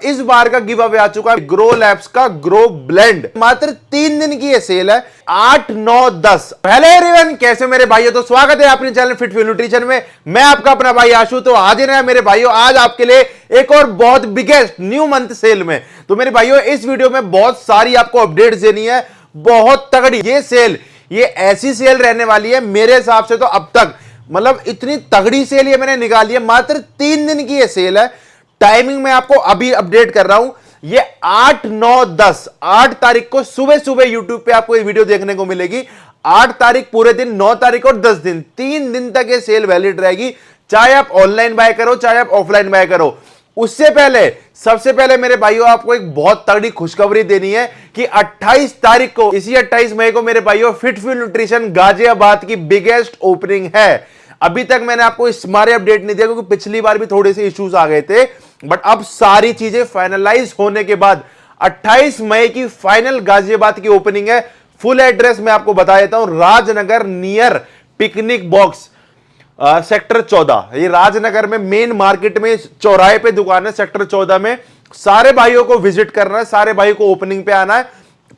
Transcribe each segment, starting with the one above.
इस बार का give away आ चुका है ग्रो लैब्स का ग्रो ब्लेंड। मात्र 3 दिन की ये सेल है, 8, 9, 10। हेलो एवरीवन, कैसे मेरे भाइयों? तो स्वागत है अपने चैनल फिट फ्यूल न्यूट्रिशन में। मैं आपका अपना भाई आशु। तो हाजिर है मेरे भाइयों आज आपके लिए एक और बहुत बिगेस्ट न्यू मंथ सेल में। तो मेरे भाइयों इस वीडियो में बहुत सारी आपको अपडेट्स देनी है, बहुत तगड़ी ये सेल। ये ऐसी सेल रहने वाली है मेरे हिसाब से तो अब तक मतलब इतनी तगड़ी सेल ये मैंने निकाली है। मात्र 3 दिन की ये सेल है। टाइमिंग में आपको अभी अपडेट कर रहा हूं। ये 8, 9, 10 8 तारीख को सुबह सुबह YouTube पे आपको ये वीडियो देखने को मिलेगी। 8 तारीख पूरे दिन, 9 तारीख और 10 दिन, 3 दिन तक ये सेल वैलिड रहेगी। चाहे आप ऑनलाइन बाय करो, चाहे आप ऑफलाइन बाय करो। उससे पहले सबसे पहले मेरे भाइयों आपको एक बहुत तगड़ी खुशखबरी देनी है कि 28 तारीख को, इसी 28 मई को मेरे भाइयों फिट फ्यूल न्यूट्रिशन गाजियाबाद की बिगेस्ट ओपनिंग है। अभी तक मैंने आपको इस बारे अपडेट नहीं दिया क्योंकि पिछली बार भी थोड़े से इश्यूज आ गए थे, बट अब सारी चीजें फाइनलाइज होने के बाद 28 मई की फाइनल गाजियाबाद की ओपनिंग है। फुल एड्रेस मैं आपको बता देता हूं, Rajnagar near picnic box, sector 14। ये राजनगर में मेन मार्केट में चौराहे पे दुकान है, सेक्टर 14 में। सारे भाइयों को विजिट करना है, सारे भाइयों को ओपनिंग पे आना है।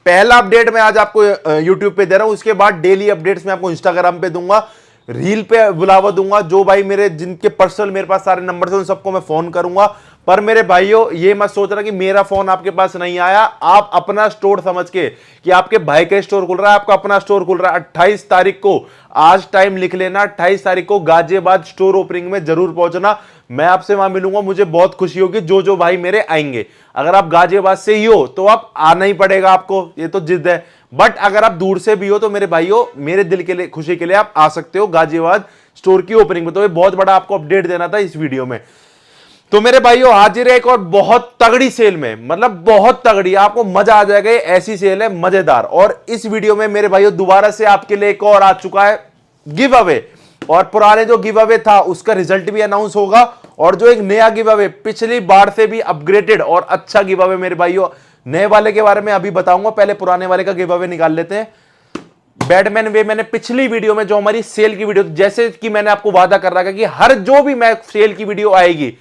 पहला अपडेट मैं आज आपको यूट्यूब पे दे रहा हूं, उसके बाद डेली अपडेट्स मैं आपको इंस्टाग्राम पे दूंगा, रील पे बुलावा दूंगा। जो भाई मेरे जिनके पर्सनल मेरे पास सारे नंबर हैं उन सबको मैं फोन करूंगा। पर मेरे भाइयों ये मत सोचना कि मेरा फोन आपके पास नहीं आया। आप अपना स्टोर समझ के कि आपके भाई का स्टोर खुल रहा है, आपका अपना स्टोर खुल रहा है 28 तारीख को, आज टाइम लिख लेना, 28 तारीख को गाजियाबाद स्टोर ओपनिंग में जरूर पहुंचना। मैं आपसे वहां मिलूंगा, मुझे बहुत खुशी होगी जो भाई मेरे आएंगे। अगर आप गाजियाबाद से ही हो तो आप आना ही पड़ेगा आपको, ये तो जिद है। बट अगर आप दूर से भी हो तो मेरे भाइयों मेरे दिल के लिए खुशी के लिए आप आ सकते हो गाजियाबाद स्टोर की ओपनिंग में। तो ये बहुत बड़ा आपको अपडेट देना था इस वीडियो में। तो मेरे भाइयों हाजिर है एक और बहुत तगड़ी सेल में, मतलब बहुत तगड़ी, आपको मजा आ जाएगा। ऐसी सेल है मजेदार। और इस वीडियो में मेरे भाइयों दोबारा से आपके लिए एक और आ चुका है गिव अवे। और पुराने जो गिव अवे था उसका रिजल्ट भी अनाउंस होगा, और जो एक नया गिव अवे पिछली बार से भी अपग्रेडेड और अच्छा गिव अवे मेरे भाइयों, नए वाले के बारे में अभी बताऊंगा। पहले पुराने वाले का गिव अवे निकाल लेते हैं। बैटमैन वे मैंने पिछली वीडियो में जो हमारी सेल की वीडियो, जैसे कि मैंने आपको वादा कर रखा है कि हर जो भी मैं सेल की वीडियो आएगी,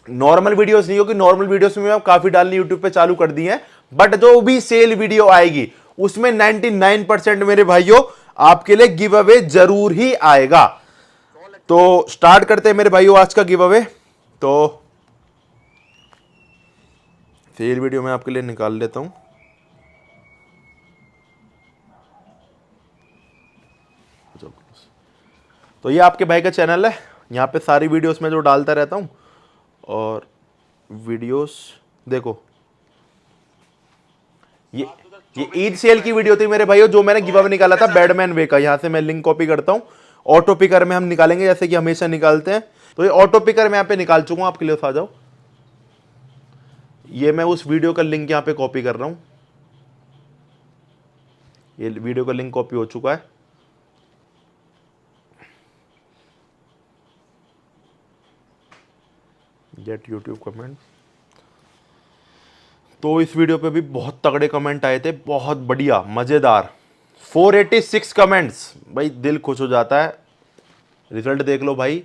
नॉर्मल वीडियोस नहीं होगी, नॉर्मल वीडियोस में काफी डालनी यूट्यूब पे चालू कर दी है, बट जो भी सेल वीडियो आएगी उसमें 99% मेरे भाइयों आपके लिए गिव अवे जरूर ही आएगा। तो स्टार्ट करते हैं मेरे भाइयों आज का गिव अवे। तो सेल वीडियो मैं आपके लिए निकाल लेता हूं। तो ये आपके भाई का चैनल है, यहां पे सारी वीडियोस में जो डालता रहता हूं। और वीडियोस देखो, ये ईद सेल की वीडियो थी मेरे भाइयों जो मैंने गिव अवे निकाला था बैटमैन वे का। यहां से मैं लिंक कॉपी करता हूं, ऑटो पिकर में हम निकालेंगे जैसे कि हमेशा निकालते हैं। तो ये ऑटो पिकर में यहां पे निकाल चुका हूं, आपके लिए आ जाओ। ये मैं उस वीडियो का लिंक यहां पे कॉपी कर रहा हूं। ये वीडियो का लिंक कॉपी हो चुका है। Get YouTube comment. तो इस वीडियो पे भी बहुत तगड़े कमेंट आए थे, बहुत बढ़िया मजेदार, 486 कमेंट्स। भाई दिल खुश हो जाता है। रिजल्ट देख लो भाई।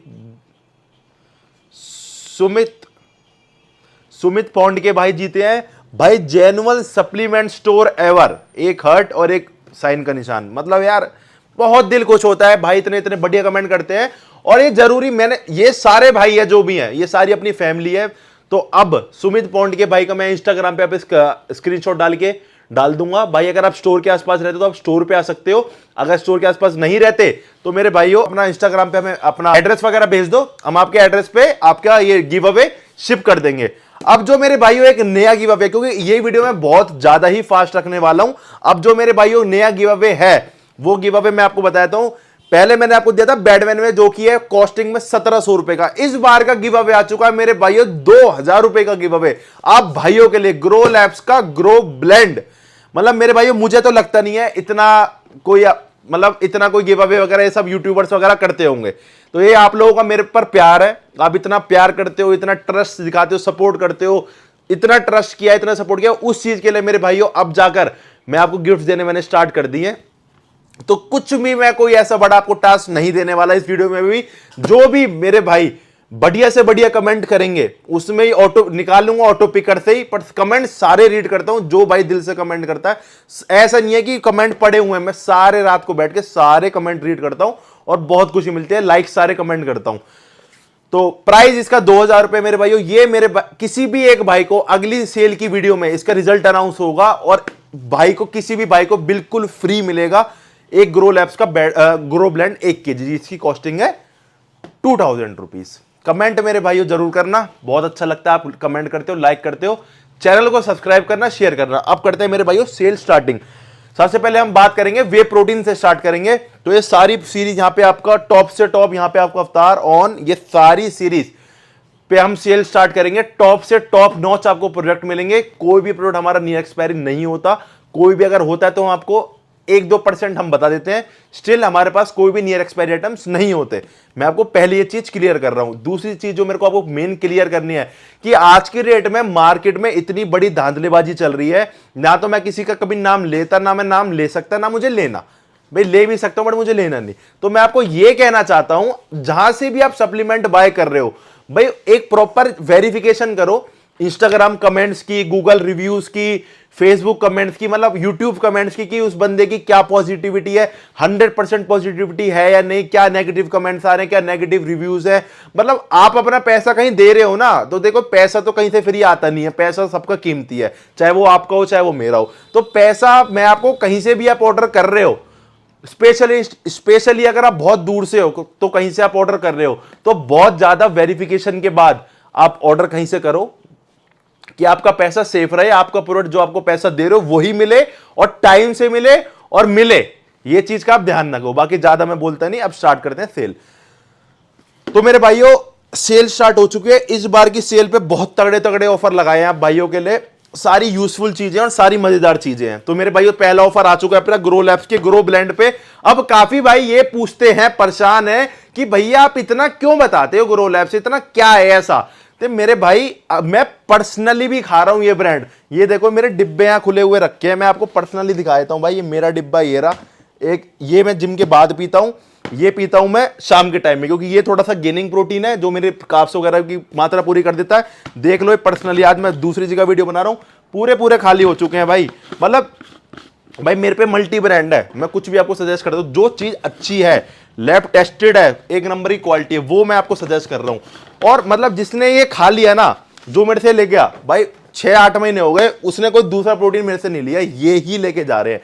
सुमित पौंड के भाई जीते हैं भाई जेन्युइन सप्लीमेंट स्टोर एवर, एक हर्ट और एक साइन का निशान। मतलब यार बहुत दिल खुश होता है भाई, इतने इतने बढ़िया कमेंट करते हैं। और ये जरूरी, मैंने ये सारे भाई है जो भी हैं, ये सारी अपनी फैमिली है। तो अब सुमित पौंड के भाई का मैं इंस्टाग्राम पे आप इसका स्क्रीनशॉट डाल दूंगा। भाई अगर आप स्टोर के आसपास रहते हो तो आप स्टोर पे आ सकते हो। अगर स्टोर के आसपास नहीं रहते तो मेरे भाइयों अपना इंस्टाग्राम पे हमें अपना एड्रेस वगैरह भेज दो, हम आपके एड्रेस पे आपका ये गिव अवे शिप कर देंगे। अब जो मेरे भाइयों एक नया गिव अवे, क्योंकि ये वीडियो मैं बहुत ज्यादा ही फास्ट रखने वाला हूं। अब जो मेरे भाइयों नया गिव अवे है वो गिव अवे मैं आपको बताता हूं। पहले मैंने आपको दिया था बैटमैन में जो कि है कॉस्टिंग में 1700 रुपए का। इस बार का गिव अवे आ चुका है मेरे भाइयों 2000 रुपए का गिव अवे आप भाइयों के लिए, ग्रो लैब्स का ग्रो ब्लेंड। मतलब मेरे भाइयों मुझे तो लगता नहीं है इतना कोई, मतलब इतना कोई गिव अवे वगैरह ये सब यूट्यूबर्स वगैरह करते होंगे। तो ये आप लोगों का मेरे पर प्यार है, आप इतना प्यार करते हो, इतना ट्रस्ट दिखाते हो, सपोर्ट करते हो, इतना ट्रस्ट किया, इतना सपोर्ट किया, उस चीज के लिए मेरे भाइयों अब जाकर मैं आपको गिफ्ट देने मैंने स्टार्ट कर दी है। तो कुछ भी मैं कोई ऐसा बड़ा आपको टास्क नहीं देने वाला इस वीडियो में भी। जो भी मेरे भाई बढ़िया से बढ़िया कमेंट करेंगे, उसमें ही ऑटो निकाल लूंगा ऑटो पिकर से ही, पर कमेंट सारे रीड करता हूं जो भाई दिल से कमेंट करता है। ऐसा नहीं है कि कमेंट पड़े हुए हैं, मैं सारे रात को बैठ के सारे कमेंट रीड करता हूं और बहुत खुशी मिलती है, लाइक सारे कमेंट करता हूं। तो प्राइस इसका 2000 रुपए मेरे भाइयों। ये मेरे किसी भी एक भाई को अगली सेल की वीडियो में इसका रिजल्ट अनाउंस होगा और भाई को, किसी भी भाई को बिल्कुल फ्री मिलेगा एक ग्रो लैब्स का ग्रो ब्लेंड 1 kg, जिसकी कॉस्टिंग है 2000 रुपीज। कमेंट मेरे भाइयों जरूर करना, बहुत अच्छा लगता है आप कमेंट करते हो, लाइक करते हो। चैनल को सब्सक्राइब करना, शेयर करना। अब करते हैं मेरे भाइयों सेल स्टार्टिंग। सबसे पहले हम बात करेंगे वे प्रोटीन से स्टार्ट करेंगे। तो ये सारी सीरीज यहां पे आपका टॉप से टॉप, यहां पे आपको अवतार ऑन, ये सारी सीरीज पे हम सेल स्टार्ट करेंगे। टॉप से टॉप नॉच आपको प्रोडक्ट मिलेंगे। कोई भी प्रोडक्ट हमारा नियर एक्सपायरी नहीं होता, कोई भी अगर होता है तो हम आपको 1-2% हम बता देते हैं। स्टिल हमारे पास कोई भी नियर एक्सपायरी आइटम्स नहीं होते। मैं आपको पहले ये चीज क्लियर कर रहा हूं। दूसरी चीज जो मेरे को आपको मेन क्लियर करनी है कि आज के रेट में मार्केट में इतनी बड़ी धांधलेबाजी चल रही है, ना तो मैं किसी का कभी नाम लेता, ना मैं नाम ले सकता, ना मुझे लेना। भाई ले भी सकता हूं बट मुझे लेना नहीं। तो मैं आपको यह कहना चाहता हूं, जहां से भी आप सप्लीमेंट बाय कर रहे हो भाई एक प्रॉपर वेरिफिकेशन करो। इंस्टाग्राम कमेंट्स की, गूगल रिव्यूज की, फेसबुक कमेंट्स की, मतलब यूट्यूब कमेंट्स की कि उस बंदे की क्या पॉजिटिविटी है, 100% पॉजिटिविटी है या नहीं, क्या नेगेटिव कमेंट्स आ रहे हैं, क्या नेगेटिव रिव्यूज है। मतलब आप अपना पैसा कहीं दे रहे हो ना, तो देखो पैसा तो कहीं से फ्री आता नहीं है, पैसा सबका कीमती है, चाहे वो आपका हो चाहे वो मेरा हो। तो पैसा मैं आपको कहीं से भी आप ऑर्डर कर रहे हो, स्पेशली अगर आप बहुत दूर से हो तो कहीं से आप ऑर्डर कर रहे हो, तो बहुत ज्यादा वेरिफिकेशन के बाद आप ऑर्डर कहीं से करो कि आपका पैसा सेफ रहे, आपका प्रोडक्ट जो आपको पैसा दे रहे हो वही मिले और टाइम से मिले और मिले। ये चीज का आप ध्यान रखो। बाकी ज्यादा मैं बोलता नहीं। अब स्टार्ट करते हैं सेल। तो मेरे भाइयों सेल स्टार्ट हो चुकी है। इस बार की सेल पे बहुत तगड़े तगड़े ऑफर लगाए हैं आप भाइयों के लिए, सारी यूजफुल चीजें और सारी मजेदार चीजें हैं। तो मेरे भाइयों पहला ऑफर आ चुका है अपना ग्रो लैब्स के ग्रो ब्लेंड पे। अब काफी भाई ये पूछते हैं, परेशान है कि भैया आप इतना क्यों बताते हो ग्रो लैब्स, इतना क्या है ऐसा। तो मेरे भाई मैं पर्सनली भी खा रहा हूं ये ब्रांड। ये देखो मेरे डिब्बे यहां खुले हुए रखे हैं, मैं आपको पर्सनली दिखा देता हूं भाई। ये मेरा डिब्बा ये रहा एक, ये मैं जिम के बाद पीता हूं, ये पीता हूं मैं शाम के टाइम में, क्योंकि ये थोड़ा सा गेनिंग प्रोटीन है जो मेरे कार्ब्स वगैरह की मात्रा पूरी कर देता है। देख लो पर्सनली, आज मैं दूसरी जगह वीडियो बना रहा हूं, पूरे खाली हो चुके हैं भाई। मतलब भाई मेरे पे मल्टी ब्रांड है, मैं कुछ भी आपको सजेस्ट करता हूं। जो चीज अच्छी है, लैब टेस्टेड है, एक नंबर की क्वालिटी है, वो मैं आपको सजेस्ट कर रहा हूं। और मतलब जिसने ये खा लिया ना, जो मेरे से ले गया भाई 6-8 महीने हो गए, उसने कोई दूसरा प्रोटीन मेरे से नहीं लिया, ये ही लेके जा रहे हैं।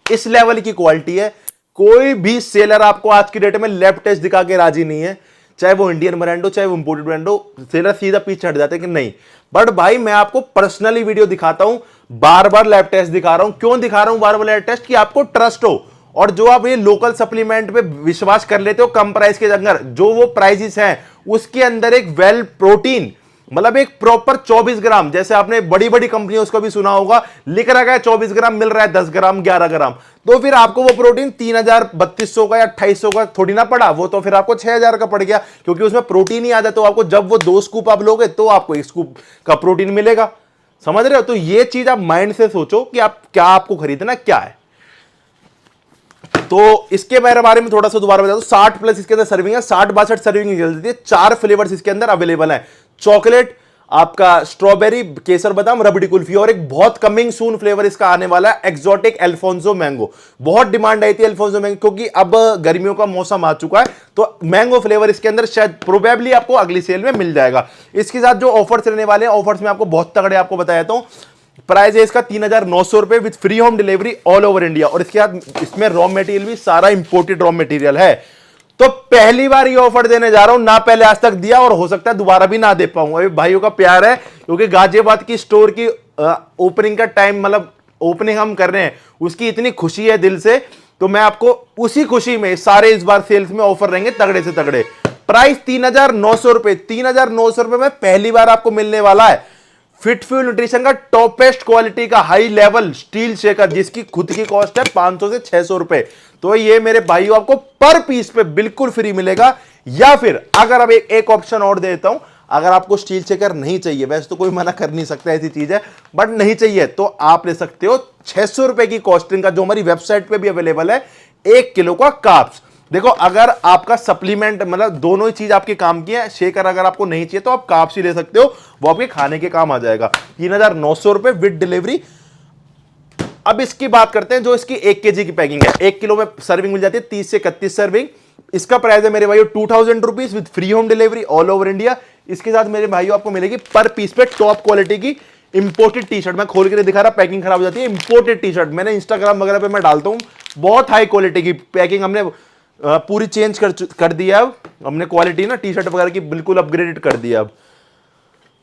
इस लेवल की क्वालिटी है। कोई भी सेलर आपको आज की डेट में लैब टेस्ट दिखा के राजी नहीं है, चाहे वो इंडियन ब्रांड हो चाहे वो इंपोर्टेड ब्रांड हो। सेलर सीधा पीछे हट जाते हैं कि नहीं। बट भाई मैं आपको पर्सनली वीडियो दिखाता हूं, बार बार लैब टेस्ट दिखा रहा हूं। क्यों दिखा रहा हूं बार बार लैब टेस्ट? कि आपको ट्रस्ट हो, और जो आप ये लोकल सप्लीमेंट पे विश्वास कर लेते हो कम प्राइस के अंदर, जो वो प्राइसेस हैं उसके अंदर एक वेल प्रोटीन, मतलब एक प्रॉपर 24 ग्राम, जैसे आपने बड़ी बड़ी कंपनियों उसको भी सुना होगा, लिख रखा है 24 ग्राम, मिल रहा है 10 ग्राम 11 ग्राम। तो फिर आपको वो प्रोटीन 3200 का या 2800 का थोड़ी ना पड़ा, वो तो फिर आपको 6000 का पड़ गया, क्योंकि उसमें प्रोटीन ही आ जाता। तो आपको जब वो 2 स्कूप आप लोगे तो आपको 1 स्कूप का प्रोटीन मिलेगा। समझ रहे हो? तो ये चीज आप माइंड से सोचो कि आप क्या, आपको खरीदना क्या है। तो इसके बारे में थोड़ा सा दोबारा बता दूं, 60+ इसके अंदर सर्विंग है, 60-62 सर्विंग चलती है। 4 फ्लेवर्स इसके अंदर अवेलेबल है, चॉकलेट, आपका स्ट्रॉबेरी, केसर बादाम, रबड़ी कुल्फी, और एक बहुत कमिंग सून फ्लेवर इसका आने वाला है, एक्सोटिक अल्फोंसो मैंगो। बहुत डिमांड आई थी अल्फोंसो मैंगो, क्योंकि अब गर्मियों का मौसम आ चुका है, तो मैंगो फ्लेवर इसके अंदर शायद प्रोबेबली आपको अगली सेल में मिल जाएगा। इसके साथ जो ऑफर्स रहने वाले हैं, ऑफर्स में आपको बहुत तगड़े आपको बताया था। प्राइस है इसका 3900 रुपए with free home delivery all over India, और इसके साथ इसमें रॉ मटेरियल भी सारा इंपोर्टेड रॉ मटेरियल है। तो पहली बार ये ऑफर देने जा रहा हूं, ना पहले आज तक दिया, और हो सकता है दोबारा भी ना दे पाऊंगा। अभी भाइयों का प्यार है, क्योंकि गाजियाबाद की स्टोर की ओपनिंग का टाइम, मतलब ओपनिंग हम कर रहे हैं, उसकी इतनी खुशी है दिल से। तो मैं आपको उसी खुशी में सारे इस बार सेल्स में ऑफर रहेंगे तगड़े से तगड़े। प्राइस 3900 रुपए, 3900 रुपए में पहली बार आपको मिलने वाला है फिटफ्यूल न्यूट्रिशन का टॉपेस्ट क्वालिटी का हाई लेवल स्टील शेकर, जिसकी खुद की कॉस्ट है 500 से 600 रुपए। तो ये मेरे भाइयों आपको पर पीस पे बिल्कुल फ्री मिलेगा। या फिर अगर अब एक ऑप्शन और देता हूं, अगर आपको स्टील शेकर नहीं चाहिए, वैसे तो कोई मना कर नहीं सकता, ऐसी चीज है, बट नहीं चाहिए तो आप ले सकते हो 600 रुपए की कॉस्टिंग का, जो हमारी वेबसाइट पे भी अवेलेबल है, 1 किलो का कार्ब्स। देखो अगर आपका सप्लीमेंट मतलब दोनों ही चीज आपके काम की है, शेकर अगर आपको नहीं चाहिए तो आप कार्ब्स ही ले सकते हो, वो आपके खाने के काम आ जाएगा। 3,900 रुपए विद डिलीवरी। अब इसकी बात करते हैं जो इसकी 1 kg की पैकिंग है। 1 किलो में सर्विंग मिल जाती है 30 से 31 सर्विंग। इसका प्राइस है मेरे भाइयों 2000 rupees with free home delivery all over India. इसके साथ मेरे भाइयों आपको मिलेगी पर पीस पे टॉप क्वालिटी की इंपोर्टेड टी शर्ट। मैं खोल के नहीं दिखा रहा, पैकिंग खराब हो जाती है। इंपोर्टेड टी शर्ट मैंने इंस्टाग्राम वगैरह पे मैं डालता हूं, बहुत हाई क्वालिटी की पैकिंग हमने पूरी चेंज कर दिया। अब हमने क्वालिटी ना टी शर्ट वगैरह की बिल्कुल अपग्रेडेड कर दिया।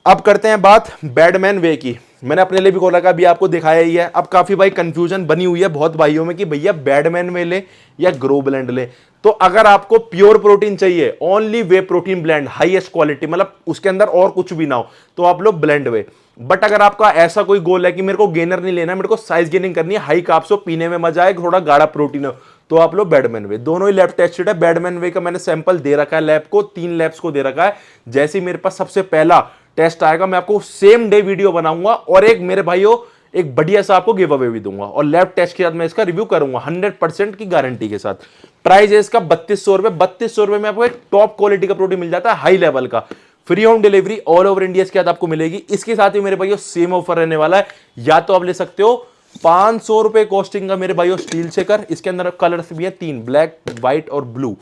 अब करते हैं बात बैडमैन वे की। मैंने अपने लिए भी खोला का, अभी आपको दिखाया ही है। अब काफी भाई कंफ्यूजन बनी हुई है बहुत भाइयों में कि भैया बैडमैन वे ले या ग्रो ब्लेंड ले। तो अगर आपको प्योर प्रोटीन चाहिए, only way protein blend highest quality, मतलब उसके अंदर और कुछ भी ना हो, तो आप लो ब्लेंड वे। बट अगर आपका ऐसा कोई गोल है कि मेरे को गेनर नहीं लेना, मेरे को साइज गेनिंग करनी है, हाई कार्ब्स हो, पीने में मजा आए, थोड़ा गाढ़ा प्रोटीन हो, तो आप लो बैडमैन वे। दोनों ही लैब टेस्टेड है। बैडमैन वे का मैंने सैंपल दे रखा है लैब को, 3 लैब्स को दे रखा है। जैसे ही मेरे पास सबसे पहला टेस्ट आएगा मैं आपको सेम डे वीडियो बनाऊंगा और एक मेरे भाइयों एक बढ़िया सा आपको गिव अवे भी दूंगा और लैब टेस्ट के साथ मैं इसका रिव्यू करूंगा 100% की गारंटी के साथ। प्राइस है इसका 3200 रुपए। 3200 रुपए में आपको एक टॉप क्वालिटी का प्रोटीन मिल जाता है, हाई लेवल का, free home delivery all over India के साथ आपको मिलेगी। इसके साथ ही मेरे भाइयों सेम ऑफर रहने वाला है। या तो आप ले सकते हो 500 रुपए कॉस्टिंग का मेरे भाइयों स्टील शेकर, इसके अंदर कलर्स भी है 3, ब्लैक, व्हाइट और ब्लू।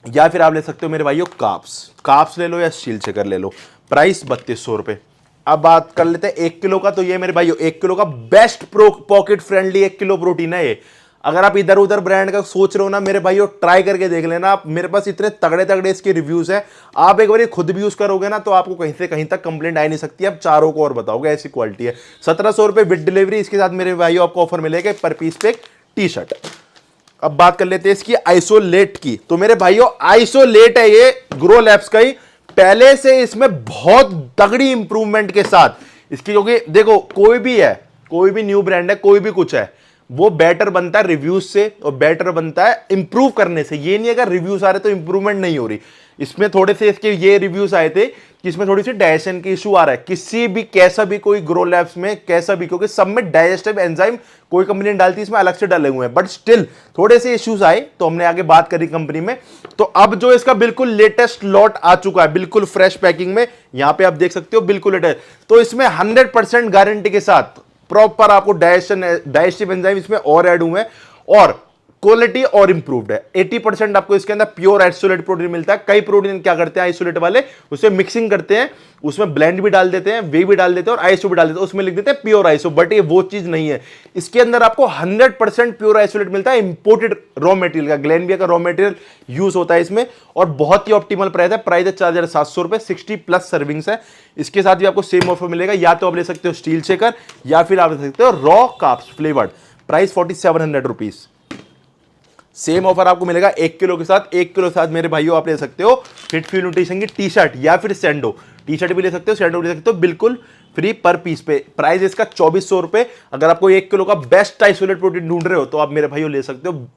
या फिर आप ले सकते हो मेरे भाइयों कार्ब्स ले लो या स्टील शेकर ले लो। प्राइस 3200 रुपए। अब बात कर लेते हैं 1 किलो का। तो ये मेरे भाइयों 1 किलो का best pocket friendly 1 kilo protein है ये। अगर आप इधर उधर ब्रांड का सोच रहे हो ना मेरे भाइयों, ट्राई करके देख लेना आप। मेरे पास इतने तगड़े तगड़े इसके रिव्यूज हैं, आप एक बार खुद भी यूज करोगे ना तो आपको कहीं से कहीं तक कंप्लेंट आ नहीं सकती। आप चारों को और बताओगे, ऐसी क्वालिटी है। 1700 रुपए विद डिलीवरी। इसके साथ मेरे भाइयों आपको ऑफर मिलेगा पर पीस पे एक टी शर्ट। अब बात कर लेते हैं इसकी आइसोलेट की। तो मेरे भाइयों आइसोलेट है ये ग्रो लैब्स का ही, पहले से इसमें बहुत तगड़ी इंप्रूवमेंट के साथ इसकी, क्योंकि देखो कोई भी है, कोई भी न्यू ब्रांड है, कोई भी कुछ है, वो बेटर बनता है रिव्यूज से और बेटर बनता है इंप्रूव करने से। ये नहीं अगर रिव्यूज आ रहे तो इंप्रूवमेंट नहीं हो रही। इसमें थोड़े से इसके ये रिव्यूज आए थे कि इसमें थोड़ी सी डाइजेशन की इशू आ रहा है किसी भी कैसा भी कोई ग्रो लैब्स में, कैसा भी, क्योंकि सब में डाइजेस्टिव एंजाइम कोई कंपनी ने डालती है, इसमें अलग से डाले हुए हैं, बट स्टिल थोड़े से इश्यूज आए तो हमने आगे बात करी कंपनी में। तो अब जो इसका बिल्कुल लेटेस्ट लॉट आ चुका है, बिल्कुल फ्रेश पैकिंग में, यहां पे आप देख सकते हो बिल्कुल लेटेस्ट। तो इसमें 100% गारंटी के साथ प्रॉपर आपको डाइजेस्टिव एंजाइम इसमें और ऐड हुए हैं और क्वालिटी और इंप्रूव्ड है। 80% आपको इसके अंदर प्योर आइसोलेट प्रोटीन मिलता है। कई प्रोटीन क्या करते हैं आइसोलेट वाले, उसे मिक्सिंग करते हैं, उसमें ब्लेंड भी डाल देते हैं, वे भी डाल देते हैं और आइसो भी डाल देते हैं, उसमें लिख देते हैं प्योर आइसो, बट ये वो चीज नहीं है। इसके अंदर आपको 100% प्योर आइसोलेट मिलता है, इंपोर्टेड रॉ मटेरियल का, ग्लेनविया का रॉ मटेरियल यूज होता है इसमें और बहुत ही ऑप्टिमल प्राइस है। प्राइस है 4700 रुपए, 60+ सर्विंग्स है। इसके साथ भी आपको सेम ऑफर मिलेगा। या तो आप ले सकते हो स्टील शेकर या फिर आप ले सकते हो raw carbs flavoured. Price 4700 rupees. Same offer आपको मिलेगा 1 किलो के साथ। 1 किलो के साथ मेरे भाइयों आप ले सकते हो फिटफ्यू न्यूट्रिशन की टी शर्ट या फिर सैंडो। टी शर्ट भी ले सकते हो, सैंडो भी ले सकते हो, बिल्कुल फ्री पर पीस पे। प्राइस इसका 2400 रुपए। अगर आपको 1 किलो का बेस्ट आइसोलेट प्रोटीन ढूंढ रहे हो तो आप मेरे भाइयों ले सकते हो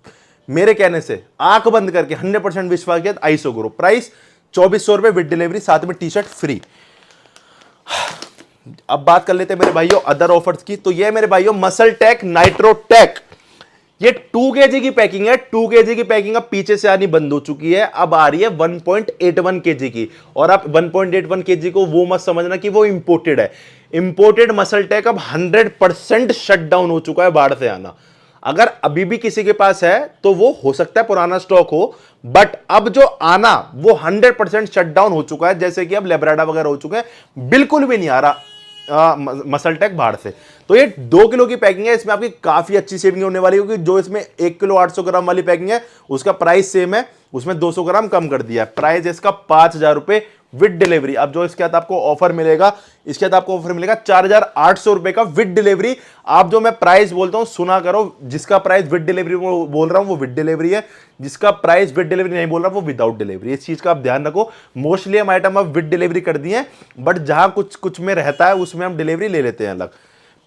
मेरे कहने से, आंख बंद करके 100% विश्वास के साथ आइसो ग्रो। प्राइस 2400 रुपए विद डिलीवरी, साथ में टी शर्ट फ्री। अब बात कर लेते हैं मेरे भाइयों अदर ऑफर्स की। तो ये मेरे भाइयों मसल टेक नाइट्रो टेक, ये 2 kg की पैकिंग है। 2 kg की पैकिंग अब पीछे से आनी बंद हो चुकी है, अब आ रही है 1.81 kg की। और आप 1.81 kg को वो मत समझना कि वो इंपोर्टेड है। इंपोर्टेड मसल टेक अब 100% शट डाउन हो चुका है बाहर से आना। अगर अभी भी किसी के पास है तो वो हो सकता है पुराना स्टॉक हो, बट अब जो आना वो 100% शट डाउन हो चुका है। जैसे कि अब लेब्राडा वगैरह हो चुके हैं, बिल्कुल भी नहीं आ रहा मसल टेक बाहर से। तो ये 2 किलो की पैकिंग है, इसमें आपकी काफी अच्छी सेविंग होने वाली है, क्योंकि जो इसमें 1 किलो 800 ग्राम वाली पैकिंग है उसका प्राइस सेम है, उसमें 200 ग्राम कम कर दिया है। प्राइस इसका 5000 रुपए विद डिलीवरी। अब जो इसके साथ आपको ऑफर मिलेगा, इसके साथ आपको ऑफर मिलेगा 4800 रुपए का विद डिलीवरी। आप जो मैं प्राइस बोलता हूं सुना करो, जिसका प्राइस विद डिलीवरी बोल रहा हूं वो विद डिलीवरी है, जिसका प्राइस विद डिलीवरी नहीं बोल रहा वो विदाउट डिलीवरी। इस चीज का आप ध्यान रखो। मोस्टली हम आइटम अब विद डिलीवरी कर दिए हैं, बट जहां कुछ कुछ में रहता है उसमें हम डिलीवरी ले लेते हैं अलग।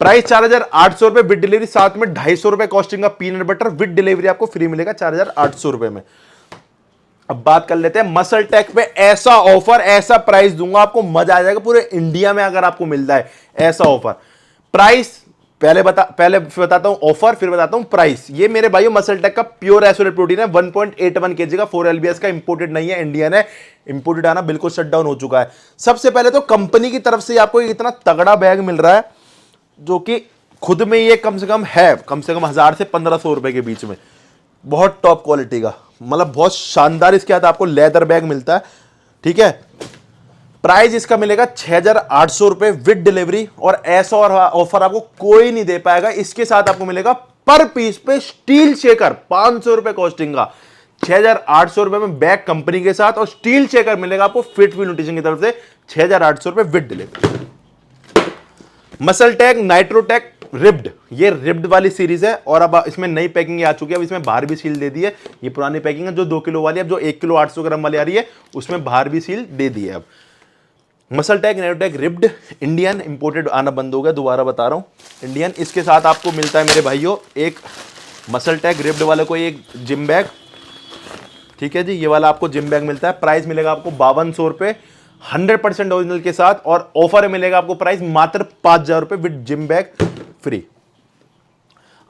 प्राइस 4800 रुपए विद डिलीवरी, साथ में 250 रुपए कॉस्टिंग का पीनट बटर विद डिलीवरी आपको फ्री मिलेगा 4800 रुपए में। अब बात कर लेते हैं मसल टेक पे ऐसा ऑफर, ऐसा प्राइस दूंगा आपको, मजा आ जाएगा। पूरे इंडिया में अगर आपको मिलता है ऐसा ऑफर, प्राइस पहले बताता हूं ऑफर, फिर बताता हूं प्राइस। ये मेरे भाइयों मसल टेक का प्योर आइसोलेट प्रोटीन है, 1.81 केजी का, 4 LBS का, इंपोर्टेड नहीं है, इंडियन है। इंपोर्टेड आना बिल्कुल शट डाउन हो चुका है। सबसे पहले तो कंपनी की तरफ से आपको इतना तगड़ा बैग मिल रहा है, जो कि खुद में ये कम से कम 1000 से 1500 रुपए के बीच में, बहुत टॉप क्वालिटी का, मतलब बहुत शानदार। इसके साथ आपको लेदर बैग मिलता है, ठीक है। प्राइस इसका मिलेगा 6800 रुपए विद डिलीवरी, और ऐसा और ऑफर आपको कोई नहीं दे पाएगा। इसके साथ आपको मिलेगा पर पीस पे स्टील शेकर 500 रुपए कॉस्टिंग का, 6800 रुपए में बैग कंपनी के साथ, और स्टील शेकर मिलेगा आपको फिटफुल न्यूट्रिशन की तरफ से 6800 रुपए with delivery. Muscle tech nitrotech ribbed, ये रिब्ड वाली सीरीज है, और अब इसमें नई पैकिंग आ चुकी है। अब इसमें बाहर भी सील दे दी है। ये पुरानी पैकिंग है जो 2 किलो वाली, अब जो 1 किलो 800 ग्राम वाली आ रही है उसमें बाहर भी सील दे दी है। अब muscle tech nitrotech ribbed Indian, imported आना बंद हो गया, दोबारा बता रहा हूं इंडियन। इसके साथ आपको मिलता है मेरे भाइयों एक मसल टेक रिब्ड वाले को एक जिम बैग, ठीक है जी, ये वाला आपको जिम बैग मिलता है। प्राइस मिलेगा आपको 5200 रुपए 100% ओरिजिनल के साथ, और ऑफर मिलेगा आपको प्राइस मात्र 5000 रुपए विद जिम बैग फ्री।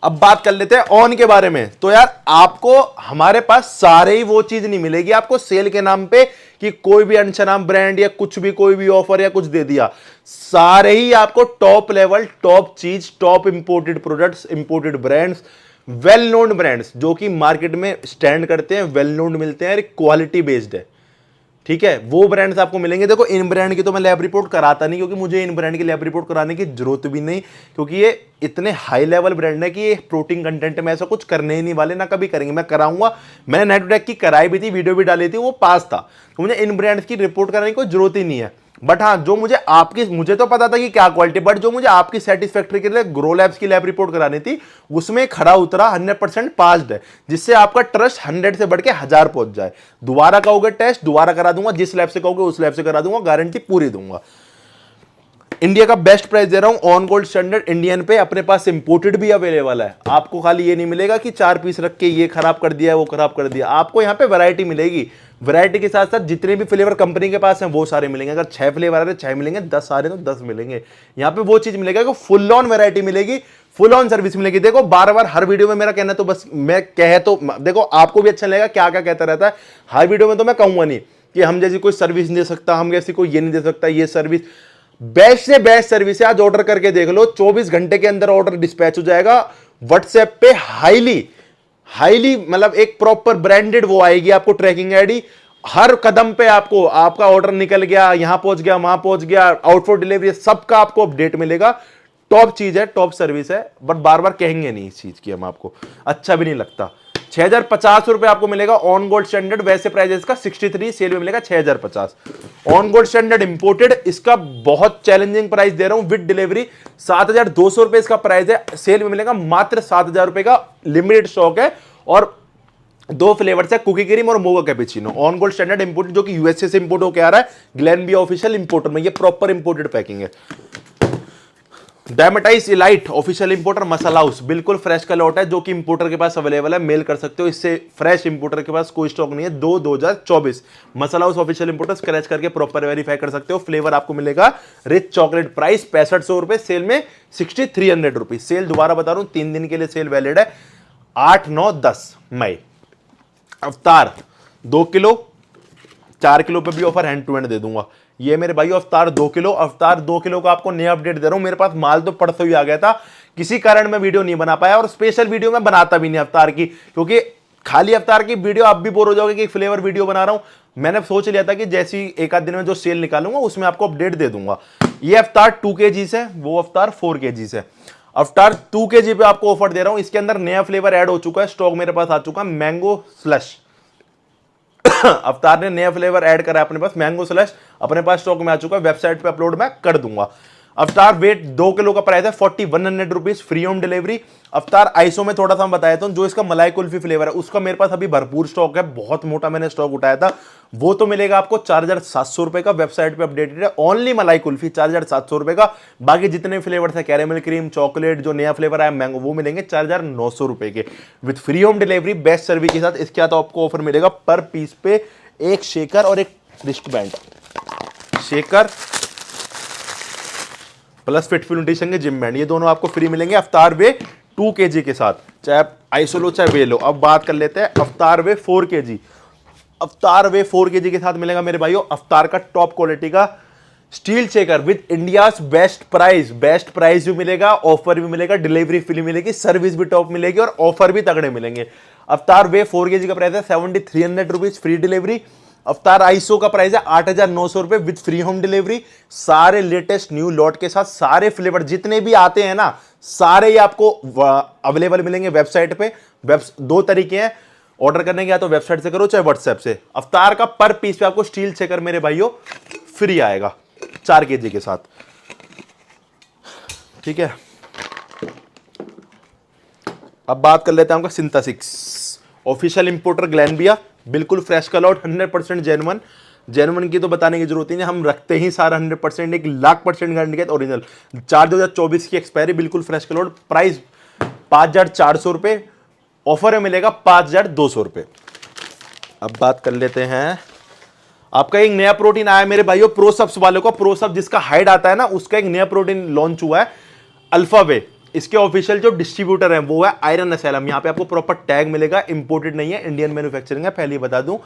अब बात कर लेते हैं ऑन के बारे में। तो यार आपको हमारे पास सारे ही वो चीज नहीं मिलेगी आपको सेल के नाम पे कि कोई भी अनछनाम ब्रांड या कुछ भी कोई भी ऑफर या कुछ दे दिया। सारे ही आपको टॉप लेवल, टॉप चीज, top imported products, imported brands, well known brands जो कि मार्केट में स्टैंड करते हैं, वेल नोन मिलते हैं, क्वालिटी बेस्ड है, ठीक है, वो ब्रांड्स आपको मिलेंगे। देखो इन ब्रांड की तो मैं लैब रिपोर्ट कराता नहीं, क्योंकि मुझे इन ब्रांड की लैब रिपोर्ट कराने की जरूरत भी नहीं, क्योंकि ये इतने हाई लेवल ब्रांड है कि ये प्रोटीन कंटेंट में ऐसा कुछ करने ही नहीं वाले, ना कभी करेंगे। मैं कराऊंगा, मैंने नाइट्रोटेक की कराई भी थी, वीडियो भी डाली थी, वो पास था, तो मुझे इन ब्रांड्स की रिपोर्ट कराने की कोई जरूरत ही नहीं है। बट हाँ, जो मुझे तो पता था कि क्या क्वालिटी, बट जो मुझे आपकी सेटिस्फैक्ट्री के लिए ग्रो लैब्स की लैब रिपोर्ट करानी थी, उसमें खरा उतरा 100% पास्ड है, जिससे आपका ट्रस्ट 100 से बढ़ के 1000 पहुंच जाए। दोबारा कहोगे टेस्ट, दोबारा करा दूंगा, जिस लैब से कहोगे उस लैब से करा दूंगा, गारंटी पूरी दूंगा। इंडिया का बेस्ट प्राइस दे रहा हूं ऑन गोल्ड स्टैंडर्ड इंडियन पे। अपने पास इंपोर्टेड भी अवेलेबल है। आपको खाली ये नहीं मिलेगा कि 4 पीस रख के ये खराब कर दिया, वो खराब कर दिया। आपको यहाँ पे वैरायटी मिलेगी। वैरायटी के साथ साथ जितने भी फ्लेवर कंपनी के पास हैं वो सारे मिलेंगे। अगर 6 फ्लेवर आ रहे 6 मिलेंगे, 10 आ रहे तो 10 मिलेंगे। यहाँ पे वो चीज मिलेगा कि फुल ऑन वैरायटी मिलेगी, फुल ऑन सर्विस मिलेगी। देखो बार बार हर वीडियो में मेरा कहना तो बस मैं कहे तो देखो आपको भी अच्छा लगेगा क्या क्या कहता रहता है। हर वीडियो में तो मैं कहूंगा नहीं कि हम जैसी कोई सर्विस नहीं दे सकता, हम जैसी कोई ये नहीं दे सकता। ये सर्विस बेस्ट से बेस्ट सर्विस है। आज ऑर्डर करके देख लो, 24 घंटे के अंदर ऑर्डर डिस्पैच हो जाएगा। व्हाट्सएप पे हाईली मतलब एक प्रॉपर ब्रांडेड वो आएगी आपको ट्रैकिंग आईडी। हर कदम पे आपको आपका ऑर्डर निकल गया, यहां पहुंच गया, वहां पहुंच गया, आउट फॉर डिलीवरी, सबका आपको अपडेट मिलेगा। टॉप चीज है, टॉप सर्विस है, बट बार बार कहेंगे नहीं इस चीज की हम आपको, अच्छा भी नहीं लगता। 6050 रुपए आपको मिलेगा ऑन गोल्ड स्टैंडर्ड। वैसे प्राइस का 63, सेल में मिलेगा 6050। ऑन गोल्ड स्टैंडर्ड इंपोर्टेड, इसका बहुत चैलेंजिंग प्राइस दे रहा हूं विद डिलीवरी। 7200 रुपए इसका प्राइस है, सेल में मिलेगा मात्र 7000 रुपए का। लिमिटेड स्टॉक है और 2 फ्लेवर्स है, कुकी क्रीम और Moga cappuccino. On gold standard imported जो कि यूएसए से इंपोर्ट होकर आ रहा है, ग्लेनबी ऑफिशियल इंपोर्टर में। ये प्रॉपर इंपोर्टेड पैकिंग है। डायमेटाइज इलाइट ऑफिशियल इंपोर्टर मसाला हाउस, बिल्कुल फ्रेश का लॉट है जो कि इंपोर्टर के पास अवेलेबल है, मेल कर सकते हो। इससे फ्रेश इंपोर्टर के पास कोई स्टॉक नहीं है। 2024 मसाला हाउस ऑफिशियल इंपोर्टर, स्क्रैच करके प्रॉपर वेरीफाई कर सकते हो। फ्लेवर आपको मिलेगा रिच चॉकलेट। प्राइस 6500 रुपए, सेल में 6300 रुपीज। सेल दोबारा बता रहा हूं 3 दिन के लिए सेल वैलिड है, 8, 9, 10 मई। अवतार 2 किलो, 4 किलो पे भी ऑफर हैंड टू हैंड दे दूंगा। ये मेरे भाई अवतार 2 किलो, अवतार 2 किलो का आपको नया अपडेट दे रहा हूं। मेरे पास माल तो परसों ही आ गया था, किसी कारण मैं वीडियो नहीं बना पाया, और स्पेशल वीडियो मैं बनाता भी नहीं अवतार की, क्योंकि खाली अवतार की वीडियो आप भी बोर हो जाओगे कि फ्लेवर वीडियो बना रहा हूं। मैंने सोच लिया था कि जैसी एक आध दिन में जो सेल निकालूंगा उसमें आपको अपडेट दे दूंगा। ये अवतार 2 kg है, वो अवतार 4 kg है। अवतार 2 kg पे आपको ऑफर दे रहा हूं। इसके अंदर नया फ्लेवर ऐड हो चुका है, स्टॉक मेरे पास आ चुका है, मैंगो स्लश। अवतार ने नया फ्लेवर ऐड करा है अपने पास, मैंगो स्लश अपने पास स्टॉक में आ चुका है। वेबसाइट पे अपलोड मैं कर दूंगा। अवतार वेट 2 किलो का प्राइस है 4100 रुपीज, फ्री होम डिलीवरी। अवतार आइसो में थोड़ा सा हम बताया था, जो इसका मलाई कुल्फी फ्लेवर है उसका मेरे पास अभी भरपूर स्टॉक है, बहुत मोटा मैंने स्टॉक उठाया था। वो तो मिलेगा आपको 4700 रुपए का, वेबसाइट पे अपडेटेड है। ओनली मलाई कुल्फी 4700 रुपए का। बाकी जितने फ्लेवर्स है, कैरेमल क्रीम, चॉकलेट, जो नया फ्लेवर आया मैंगो, वो मिलेंगे 4900 रुपए के with free home delivery, best service के साथ। इसके साथ आपको ऑफर मिलेगा पर पीस पे एक शेकर और एक wrist band. Shaker plus fitful nutrition के जिम बैंड, ये दोनों आपको फ्री मिलेंगे अवतार वे 2 kg के साथ, चाहे आप आइसो लो चाहे वे लो। अब बात कर लेते हैं अवतार वे 4 kg। अवतार वे 4 kg के साथ मिलेगा मेरे भाइयों अवतार का टॉप क्वालिटी का steel shaker with India's best price भी मिलेगा, ऑफर भी मिलेगा, डिलीवरी फ्री मिलेगी, सर्विस भी टॉप मिलेगी और ऑफर भी तगड़े मिलेंगे। अवतार वे 4 kg का प्राइस है 7300 रुपीज, फ्री डिलीवरी। अवतार आईसो का प्राइस है 8900 रुपए विद फ्री होम डिलीवरी। सारे लेटेस्ट न्यू लॉट के साथ सारे फ्लेवर जितने भी आते हैं ना, सारे ही आपको अवेलेबल मिलेंगे वेबसाइट पे। दो तरीके हैं ऑर्डर करने के, या तो वेबसाइट से करो चाहे व्हाट्सएप से। अवतार का पर पीस पे आपको स्टील शेकर मेरे भाइयों फ्री आएगा 4 kg के साथ, ठीक है। अब बात कर लेते हैं आपका सिंथेसिक्स ऑफिशियल इंपोर्टर ग्लैनबिया, बिल्कुल फ्रेश कलआउट 100% जेन्युइन की तो बताने की जरूरत ही नहीं, हम रखते ही सारा 100%, 1,00,000% गारंटी के ओरिजिनल। 4/2024 की एक्सपायरी, बिल्कुल फ्रेश कलआउट, प्राइस 5,400 रुपए, ऑफर में मिलेगा 5,200 रुपए। अब बात कर लेते हैं आपका एक नया प्रोटीन आया मेरे भाइयों प्रोसप्स वालों को। प्रोसप जिसका हाइड आता है ना, उसका एक नया प्रोटीन लॉन्च हुआ है अल्फा वे। इसके ऑफिशियल जो डिस्ट्रीब्यूटर है वो है आयरन असैलम। यहां पे आपको प्रॉपर टैग मिलेगा, इंपोर्टेड नहीं है, इंडियन मैन्युफैक्चरिंग है, पहले ही बता दूं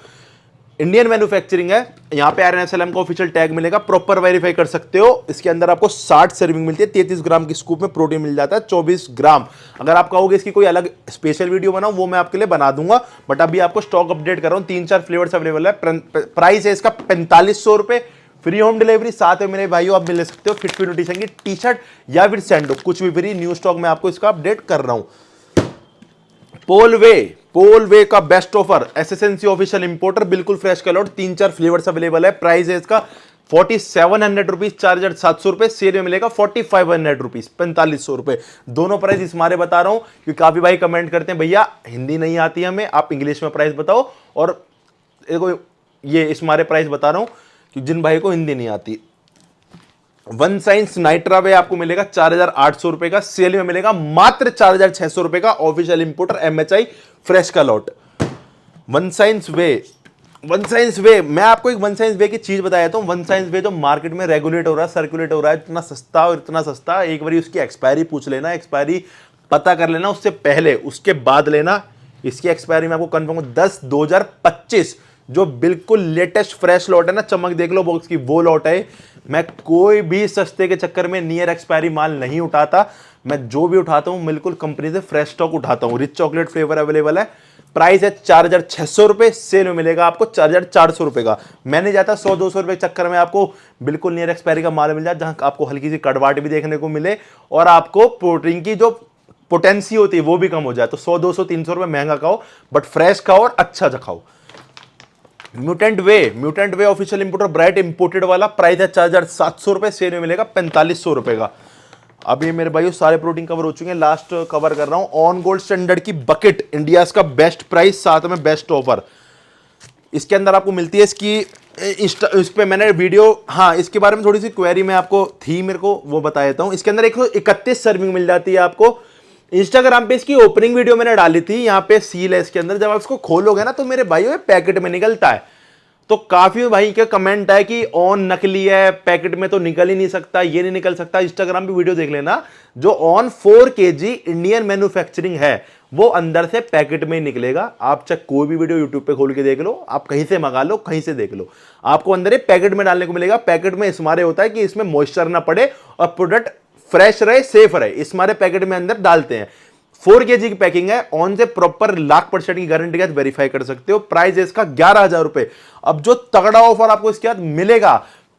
इंडियन मैन्युफैक्चरिंग है। यहां पे आयरन असैलम का ऑफिशियल टैग मिलेगा, प्रॉपर वेरीफाई कर सकते हो। इसके अंदर आपको 60 सर्विंग मिलती है, 33 ग्राम की स्कूप में प्रोटीन मिल जाता है, 24 ग्राम। अगर आप कहोगे इसकी कोई अलग स्पेशल वीडियो बनाओ, वो मैं आपके लिए बना दूंगा, बट अभी आपको स्टॉक अपडेट कर रहा हूं। 3-4 फ्लेवर्स अवेलेबल है। प्राइस है इसका 4500 रुपए, फ्री होम डिलीवरी। साथ में मेरे भाइयों आप मिल सकते हो फिटफिट न्यूट्रिशन की टी शर्ट या फिर सैंडो, कुछ भी फ्री। न्यू स्टॉक में आपको इसका अपडेट कर रहा हूं। पोलवे का बेस्ट ऑफर, एसएसएनसी ऑफिशियल इंपोर्टर, बिल्कुल फ्रेश कलर, 3-4 फ्लेवर्स अवेलेबल है। प्राइस है इसका 4700 रुपीज, 4,700 रुपए। सेल में मिलेगा 4500 रुपीज, 4500 रुपए। दोनों प्राइस इस मारे बता रहा हूं क्योंकि काफी भाई कमेंट करते हैं भैया हिंदी नहीं आती हमें, आप इंग्लिश में प्राइस बताओ, और देखो ये इस मारे प्राइस बता रहा हूं कि जिन भाई को हिंदी नहीं आती। वन साइंस नाइट्रा वे आपको मिलेगा 4,800 रुपए का, सेल में मिलेगा मात्र 4,600 रुपए का, ऑफिशियल इंपोर्टर एमएचआई फ्रेश का लॉट। वन साइंस वे मैं आपको एक वन साइंस वे की चीज बताया था। वन साइंस वे जो मार्केट में रेगुलेट हो रहा है, सर्कुलेट हो रहा है, इतना सस्ता और इतना सस्ता, एक बार उसकी एक्सपायरी पूछ लेना, एक्सपायरी पता कर लेना उससे पहले, उसके बाद लेना। इसकी एक्सपायरी में आपको कंफर्म 10/2025 जो बिल्कुल लेटेस्ट फ्रेश लॉट है ना, चमक देख लो बॉक्स की, वो लॉट है। मैं कोई भी सस्ते के चक्कर में नियर एक्सपायरी माल नहीं उठाता, मैं जो भी उठाता हूं बिल्कुल कंपनी से फ्रेश स्टॉक उठाता हूं। रिच चॉकलेट फ्लेवर अवेलेबल है, प्राइस है 4,600 रुपए, सेल में मिलेगा आपको 4,400 रुपए का। मैं नहीं जाता 100-200 रुपए के चक्कर में आपको बिल्कुल नियर एक्सपायरी का माल मिल जाए, जहां आपको हल्की सी कड़वाहट भी देखने को मिले और आपको प्रोटीन की जो पोटेंसी होती है वो भी कम हो जाए। तो 100-200-300 रुपए महंगा खाओ, बट फ्रेश खाओ और अच्छा खाओ। म्यूटेंट वे ऑफिशियल इंपोर्टर ब्राइट इंपोर्टेड वाला, प्राइस है 4,700 रुपए, सेल में मिलेगा 4,500 रुपए का। अब ये मेरे भाइयों सारे प्रोटीन कवर हो चुके हैं, लास्ट कवर कर रहा हूं ऑन गोल्ड स्टैंडर्ड की बकेट, इंडिया का बेस्ट प्राइस, साथ में बेस्ट ऑफर। इसके अंदर आपको मिलती है इसकी इस पे मैंने वीडियो, हाँ इसके बारे में थोड़ी सी क्वेरी में आपको थी मेरे को, वो बता देता हूं। इसके अंदर 131 सर्विंग मिल जाती है आपको। इंस्टाग्राम पे इसकी ओपनिंग वीडियो मैंने डाली थी, यहाँ पे सील है इसके अंदर। जब आप इसको खोलोगे ना तो मेरे भाइयों पैकेट में निकलता है, तो काफी भाई के कमेंट है कि ऑन नकली है, पैकेट में तो निकल ही नहीं सकता, ये नहीं निकल सकता। इंस्टाग्राम पे वीडियो देख लेना, जो ऑन 4 kg इंडियन मैन्युफैक्चरिंग है वो अंदर से पैकेट में ही निकलेगा। आप चाहे कोई भी वीडियो यूट्यूब पे खोल के देख लो, आप कहीं से मंगा लो, कहीं से देख लो, आपको अंदर एक पैकेट में डालने को मिलेगा। पैकेट में इस मारे होता है कि इसमें मॉइस्चर ना पड़े और प्रोडक्ट फ्रेश रहे, सेफ रहे, इस मारे पैकेट में अंदर डालते हैं। 4 kg की पैकिंग है, ऑन से प्रॉपर 1,00,000% की गारंटी के साथ वेरीफाई कर सकते हो। प्राइस है इसका 11,000 रुपए। अब जो तगड़ा ऑफर आपको इसके बाद मिलेगा,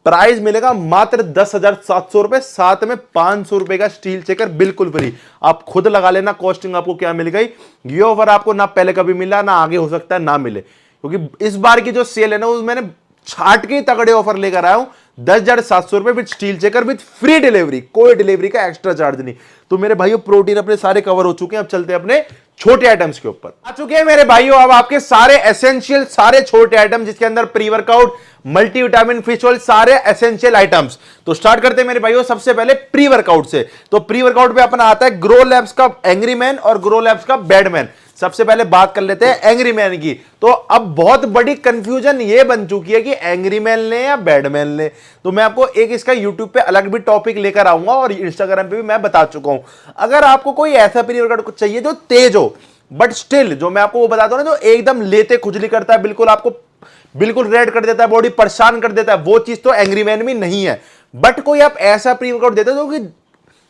प्राइस मिलेगा मात्र 10,700 रुपए, साथ में 500 रुपए का स्टील शेकर बिल्कुल फ्री। आप खुद लगा लेना कॉस्टिंग आपको क्या मिल गई। ये ऑफर आपको ना पहले कभी मिला, ना आगे हो सकता है ना मिले, क्योंकि इस बार की जो सेल है ना उसमें मैंने छाट के तगड़े ऑफर लेकर आया हूं। 10,700 रुपए with steel checker with free delivery, कोई डिलीवरी का एक्स्ट्रा चार्ज नहीं। तो मेरे भाइयों प्रोटीन अपने सारे कवर हो चुके हैं, अब चलते हैं अपने छोटे आइटम्स के ऊपर। आ चुके हैं मेरे भाइयों अब आपके सारे एसेंशियल, सारे छोटे आइटम, जिसके अंदर pre workout, multivitamin, fish oil, सारे एसेंशियल आइटम्स। तो स्टार्ट करते हैं मेरे भाइयों सबसे पहले प्री वर्कआउट से। तो प्री वर्कआउट पे अपना आता है ग्रो लैब्स का एंग्री मैन और ग्रो लैब्स का बैडमैन। सबसे पहले बात कर लेते हैं एंग्री मैन की। तो अब बहुत बड़ी कंफ्यूजन ये बन चुकी है कि एंग्री मैन ले या बैडमैन ले। तो मैं आपको एक इसका यूट्यूब पे अलग भी टॉपिक लेकर आऊंगा और इंस्टाग्राम पे भी मैं बता चुका हूं। अगर आपको कोई ऐसा प्री वर्कआउट चाहिए जो तेज हो बट स्टिल, जो मैं आपको वो बताता हूं ना, जो एकदम लेते खुजली करता है, बिल्कुल आपको बिल्कुल रेड कर देता है, बॉडी परेशान कर देता है, वो चीज तो एंग्री मैन में नहीं है। बट कोई आप ऐसा प्री वर्कआउट देते हो कि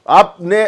आपने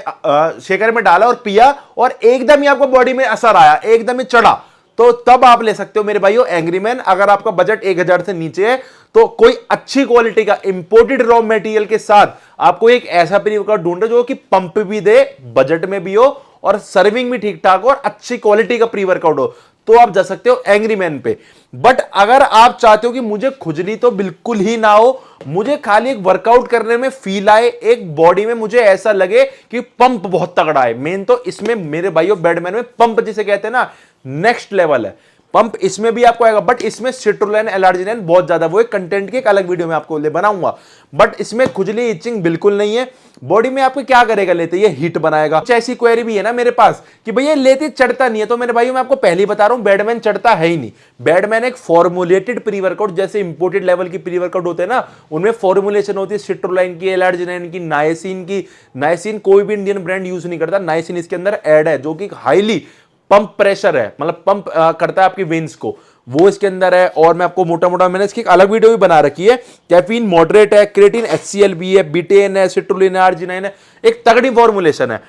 शेकर में डाला और पिया और एकदम ही आपको बॉडी में असर आया, एकदम ही चढ़ा, तो तब आप ले सकते हो मेरे भाइयों एंग्री मैन। अगर आपका बजट 1000 से नीचे है तो कोई अच्छी क्वालिटी का इंपोर्टेड रॉ मटेरियल के साथ आपको एक ऐसा प्री वर्कआउट ढूंढो जो कि पंप भी दे, बजट में भी हो और सर्विंग भी ठीक ठाक हो और अच्छी क्वालिटी का प्री वर्कआउट हो, तो आप जा सकते हो एंग्री मैन पे। बट अगर आप चाहते हो कि मुझे खुजली तो बिल्कुल ही ना हो, मुझे खाली एक वर्कआउट करने में फील आए, एक बॉडी में मुझे ऐसा लगे कि पंप बहुत तगड़ा है, मेन तो इसमें मेरे भाइयों बैडमैन में पंप जिसे कहते हैं ना, नेक्स्ट लेवल है पंप, इसमें भी आपको आएगा। बट इसमें सिट्रोलिन एलर्जिनिन बहुत ज्यादा, वो एक कंटेंट की एक अलग वीडियो में आपको ले बनाऊंगा। बट इसमें खुजली इचिंग बिल्कुल नहीं है। बॉडी में आपको क्या करेगा लेते, ये हीट बनाएगा। कुछ ऐसी क्वेरी भी है ना मेरे पास कि भैया लेते चढ़ता नहीं है, तो मेरे भाइयों मैं आपको पहले ही बता रहा हूं बैडमैन चढ़ता है ही नहीं। बैडमैन एक फॉर्मुलेटेड प्री वर्कआउट, जैसे इंपोर्टेड लेवल की प्री वर्कआउट होते हैं ना, उनमें फॉर्मुलेशन होती है सिट्रोलाइन की, एलर्जिनिन की, नाइसिन की। नाइसिन कोई भी इंडियन ब्रांड यूज नहीं करता, नाइसिन इसके अंदर ऐड है जो कि हाईली पंप प्रेशर है, मतलब पंप करता है आपकी वेन्स को, वो इसके अंदर है। और मैं आपको मोटा मोटा मैंने इसकी एक अलग वीडियो भी बना रखी है। कैफीन मॉडरेट है, क्रेटिन HCl भी है, बीटेन है, सिट्रोलिन आर्जिनाइन है, एक तगड़ी फॉर्मुलेशन है,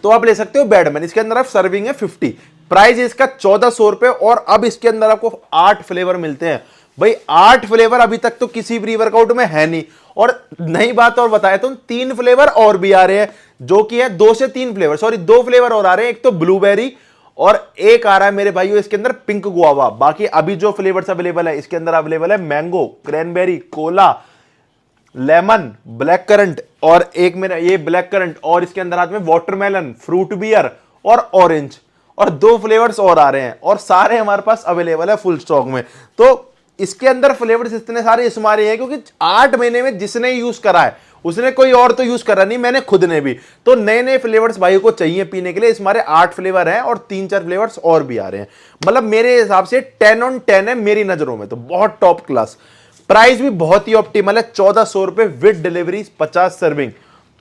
तो आप ले सकते हो बैडमैन। इसके अंदर आप सर्विंग है 50, प्राइस इसका 1400 रुपए। और अब इसके अंदर आपको 8 फ्लेवर मिलते हैं भाई, 8 फ्लेवर अभी तक तो किसी प्री वर्कआउट में है नहीं। और नई बात और बताया तो 3 फ्लेवर और भी आ रहे हैं, जो कि है 2 से 3 फ्लेवर, सॉरी 2 फ्लेवर और आ रहे हैं। एक तो ब्लूबेरी और एक आ रहा है मेरे भाइयों इसके अंदर पिंक गुआवा। बाकी अभी जो फ्लेवर्स अवेलेबल है इसके अंदर अवेलेबल है mango, cranberry, Cola, lemon, black currant, और एक मेरा ये ब्लैक करंट, और इसके अंदर हाथ में वाटरमेलन, फ्रूट बियर और ऑरेंज, और 2 फ्लेवर्स और आ रहे हैं, और सारे हमारे पास अवेलेबल है फुल स्टॉक में। तो इसके अंदर फ्लेवर्स इतने सारे इसमें हैं क्योंकि 8 महीने में जिसने यूज करा है उसने, कोई और तो यूज करा नहीं, मैंने खुद ने भी। तो नए नए फ्लेवर्स भाइयों को चाहिए पीने के लिए, इस हमारे 8 फ्लेवर हैं और 3-4 फ्लेवर्स और भी आ रहे हैं। मतलब मेरे हिसाब से 10 on 10 है मेरी नजरों में, तो बहुत टॉप क्लास। प्राइस भी बहुत ही ऑप्टिमल है, 1400 रुपए विद डिलीवरी, 50 सर्विंग।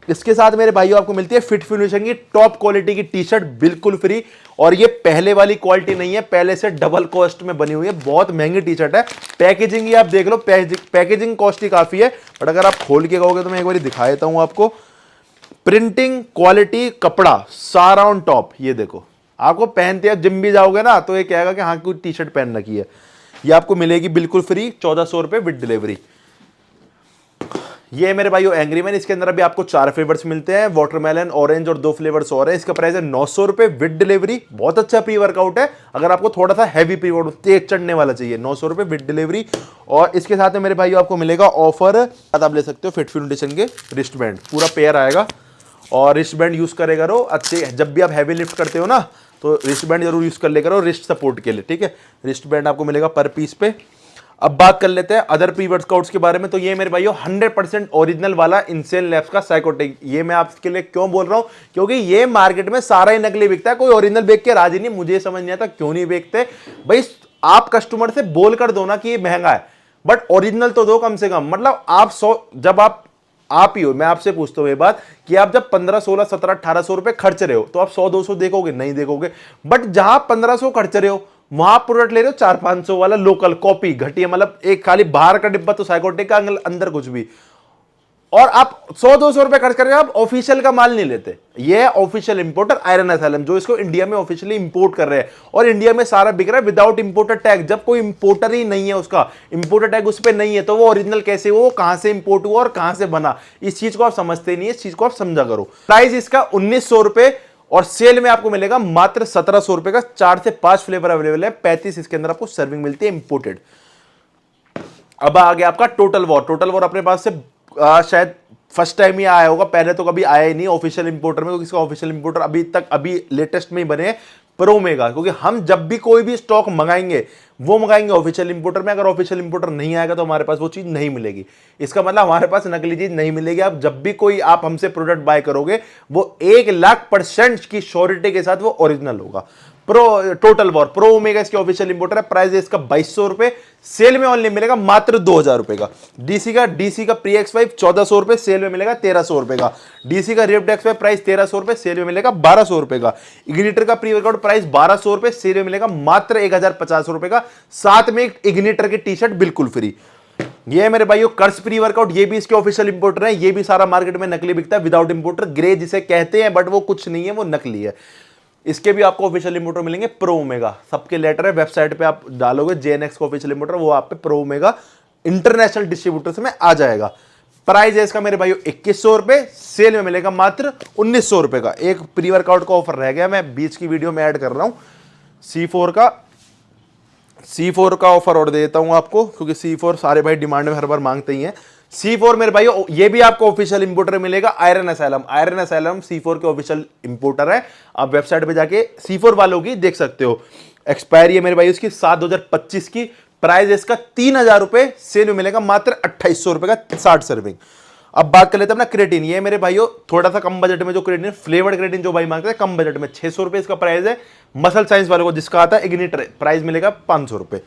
इसके साथ मेरे भाइयों आपको मिलती है फिट फिनिशिंग की टॉप क्वालिटी की टी शर्ट बिल्कुल फ्री। और ये पहले वाली क्वालिटी नहीं है, पहले से डबल कॉस्ट में बनी हुई है, बहुत महंगी टी शर्ट है। पैकेजिंग ही आप देख लो, पैकेजिंग कॉस्ट ही काफी है, बट अगर आप खोल के कहोगे तो मैं एक बार दिखा देता हूं आपको। प्रिंटिंग क्वालिटी, कपड़ा सारा ऑन टॉप। ये देखो, आपको पहनते हैं जिम भी जाओगे ना तो ये कहेगा कि हाँ कोई टी शर्ट पहन रखी है। ये आपको मिलेगी बिल्कुल फ्री, 1400 रुपए विद डिलीवरी। ये मेरे भाइयों एंग्री मैन, इसके अंदर अभी आपको 4 फ्लेवर्स मिलते हैं, वाटरमेलन, ऑरेंज और 2 फ्लेवर्स और है। इसका प्राइस है 900 रुपए विद डिलीवरी। बहुत अच्छा प्री वर्कआउट है, अगर आपको थोड़ा सा हैवी प्री वर्कआउट तेज चढ़ने वाला चाहिए, 900 रुपए विद डिलीवरी। और इसके साथ में मेरे भाइयों आपको मिलेगा ऑफर, आप ले सकते हो फिट फिनिशिंग के रिस्ट बैंड, पूरा पेयर आएगा। और रिस्ट बैंड यूज करेगा रो अच्छे, जब भी आप हैवी लिफ्ट करते हो ना तो रिस्ट बैंड जरूर यूज कर ले करो रिस्ट सपोर्ट के लिए, ठीक है। रिस्ट बैंड आपको मिलेगा पर पीस पे। अब बात कर लेते हैं अदर प्री वर्कआउट्स के बारे में। तो ये मेरे भाइयों 100% ओरिजिनल वाला इनसेन लैब्स का साइकोटेक, ये मैं आपके लिए क्यों बोल रहा हूं, क्योंकि ये मार्केट में सारा ही नकली बिकता है, कोई ओरिजिनल बेच के राजी नहीं। मुझे समझ नहीं आता क्यों नहीं बेचते भाई। आप कस्टमर से बोल कर दो ना कि ये महंगा है, बट ओरिजिनल तो दो कम से कम। मतलब आप 100, जब आप ही हो, मैं आपसे पूछता हूं ये बात कि आप जब 15, 16, 17, 1800 रुपए खर्च रहे हो तो आप 100-200 देखोगे नहीं देखोगे। बट जहां 1500 खर्च रहे हो वहां प्रोडक्ट ले रहे हो 400-500 वाला लोकल कॉपी घटिया, मतलब एक खाली बाहर का डिब्बा तो साइकोटेक का, अंदर कुछ भी। और आप 100-200 रुपए खर्च करके आप ऑफिशियल का माल नहीं लेते। ये है ऑफिशियल इंपोर्टर आयरन एसएलएम, जो इसको इंडिया में ऑफिशियली इंपोर्ट कर रहे हैं और इंडिया में सारा बिक रहा है विदाउट इंपोर्टर टैग। जब कोई इंपोर्टर ही नहीं है, उसका इंपोर्टर टैग उस पर नहीं है, तो वो ओरिजिनल कैसे हुआ, कहां से इंपोर्ट हुआ और कहां से बना, इस चीज को आप समझते नहीं है, इस चीज को आप समझा करो। प्राइस इसका 1900 रुपए और सेल में आपको मिलेगा मात्र 1700 रुपए का। 4 से 5 फ्लेवर अवेलेबल है, 35 इसके अंदर आपको सर्विंग मिलती है इंपोर्टेड। अब आ गया आपका टोटल वॉर। टोटल वॉर अपने पास से शायद फर्स्ट टाइम ही आया होगा, पहले तो कभी आया ही नहीं ऑफिशियल इंपोर्टर में, क्योंकि इसका ऑफिशियल इंपोर्टर अभी लेटेस्ट में ही बने हैं प्रो मेगा। क्योंकि हम जब भी कोई भी स्टॉक मंगाएंगे वो मंगाएंगे ऑफिशियल इंपोर्टर में, अगर ऑफिशियल इंपोर्टर नहीं आएगा तो हमारे पास वो चीज नहीं मिलेगी। इसका मतलब हमारे पास नकली चीज नहीं मिलेगी। आप जब भी कोई आप हमसे प्रोडक्ट बाय करोगे वो 1,00,000% की श्योरिटी के साथ वो ओरिजिनल होगा। Pro total war pro omega इसके ऑफिशियल इंपोर्टर है। प्राइस है इसका 2200 रुपए, सेल में ऑनली मिलेगा मात्र 2000 रुपए का। डीसी का प्री X5 1400 रुपए, सेल में मिलेगा 1300 रुपए का। डीसी का रिफ्ट X5 प्राइस 1300 रुपए, सेल में मिलेगा 1200 रुपए का। इग्निटर का प्री वर्कआउट प्राइस 1200 रुपए, सेल में मिलेगा मात्र 1050 रुपए का। साथ में एक इग्निटर की टी शर्ट बिल्कुल फ्री। ये है मेरे भाइयों कर्स प्री वर्कआउट, ये भी इसके ऑफिशियल इंपोर्टर है। ये भी सारा मार्केट में नकली बिकता है, विदाउट इंपोर्टर, ग्रे जिसे कहते हैं, बट वो कुछ नहीं है, वो नकली है। इसके भी आपको ऑफिशियल इंपोर्टर मिलेंगे प्रो ओमेगा, सबके लेटर है, वेबसाइट पे आप डालोगे JNX का ऑफिशियल इंपोर्टर, वो आप पे प्रो ओमेगा इंटरनेशनल डिस्ट्रीब्यूटर्स में आ जाएगा। प्राइस है इसका मेरे भाइयों 2100 रुपए, सेल में मिलेगा मात्र 1900 रुपए का। एक प्री वर्कआउट का ऑफर रह गया, मैं बीच की वीडियो में ऐड कर रहा हूं, C4 का ऑफर और देता हूं आपको, क्योंकि C4 सारे भाई डिमांड में हर बार मांगते ही हैं। C4 मेरे भाई ये भी आपको ऑफिशियल इंपोर्टर मिलेगा, आयरन असैलम C4 के ऑफिशियल इंपोर्टर है। आप वेबसाइट पे जाके C4 वालों की देख सकते हो। एक्सपायरी है मेरे भाई उसकी 7/2025 की। प्राइस इसका 3000 रुपए, सेल में मिलेगा मात्र 2800 रुपए का 60 सर्विंग। अब बात कर लेते हैं अपना क्रेटिन। ये मेरे भाइयों थोड़ा सा कम बजट में जो क्रेटिन, फ्लेवर्ड क्रेटिन जो भाई मांगते हैं कम बजट में, 600 रुपए इसका प्राइस है। मसल साइंस वालों को जिसका आता है इग्निटर, प्राइस मिलेगा 500 रुपए।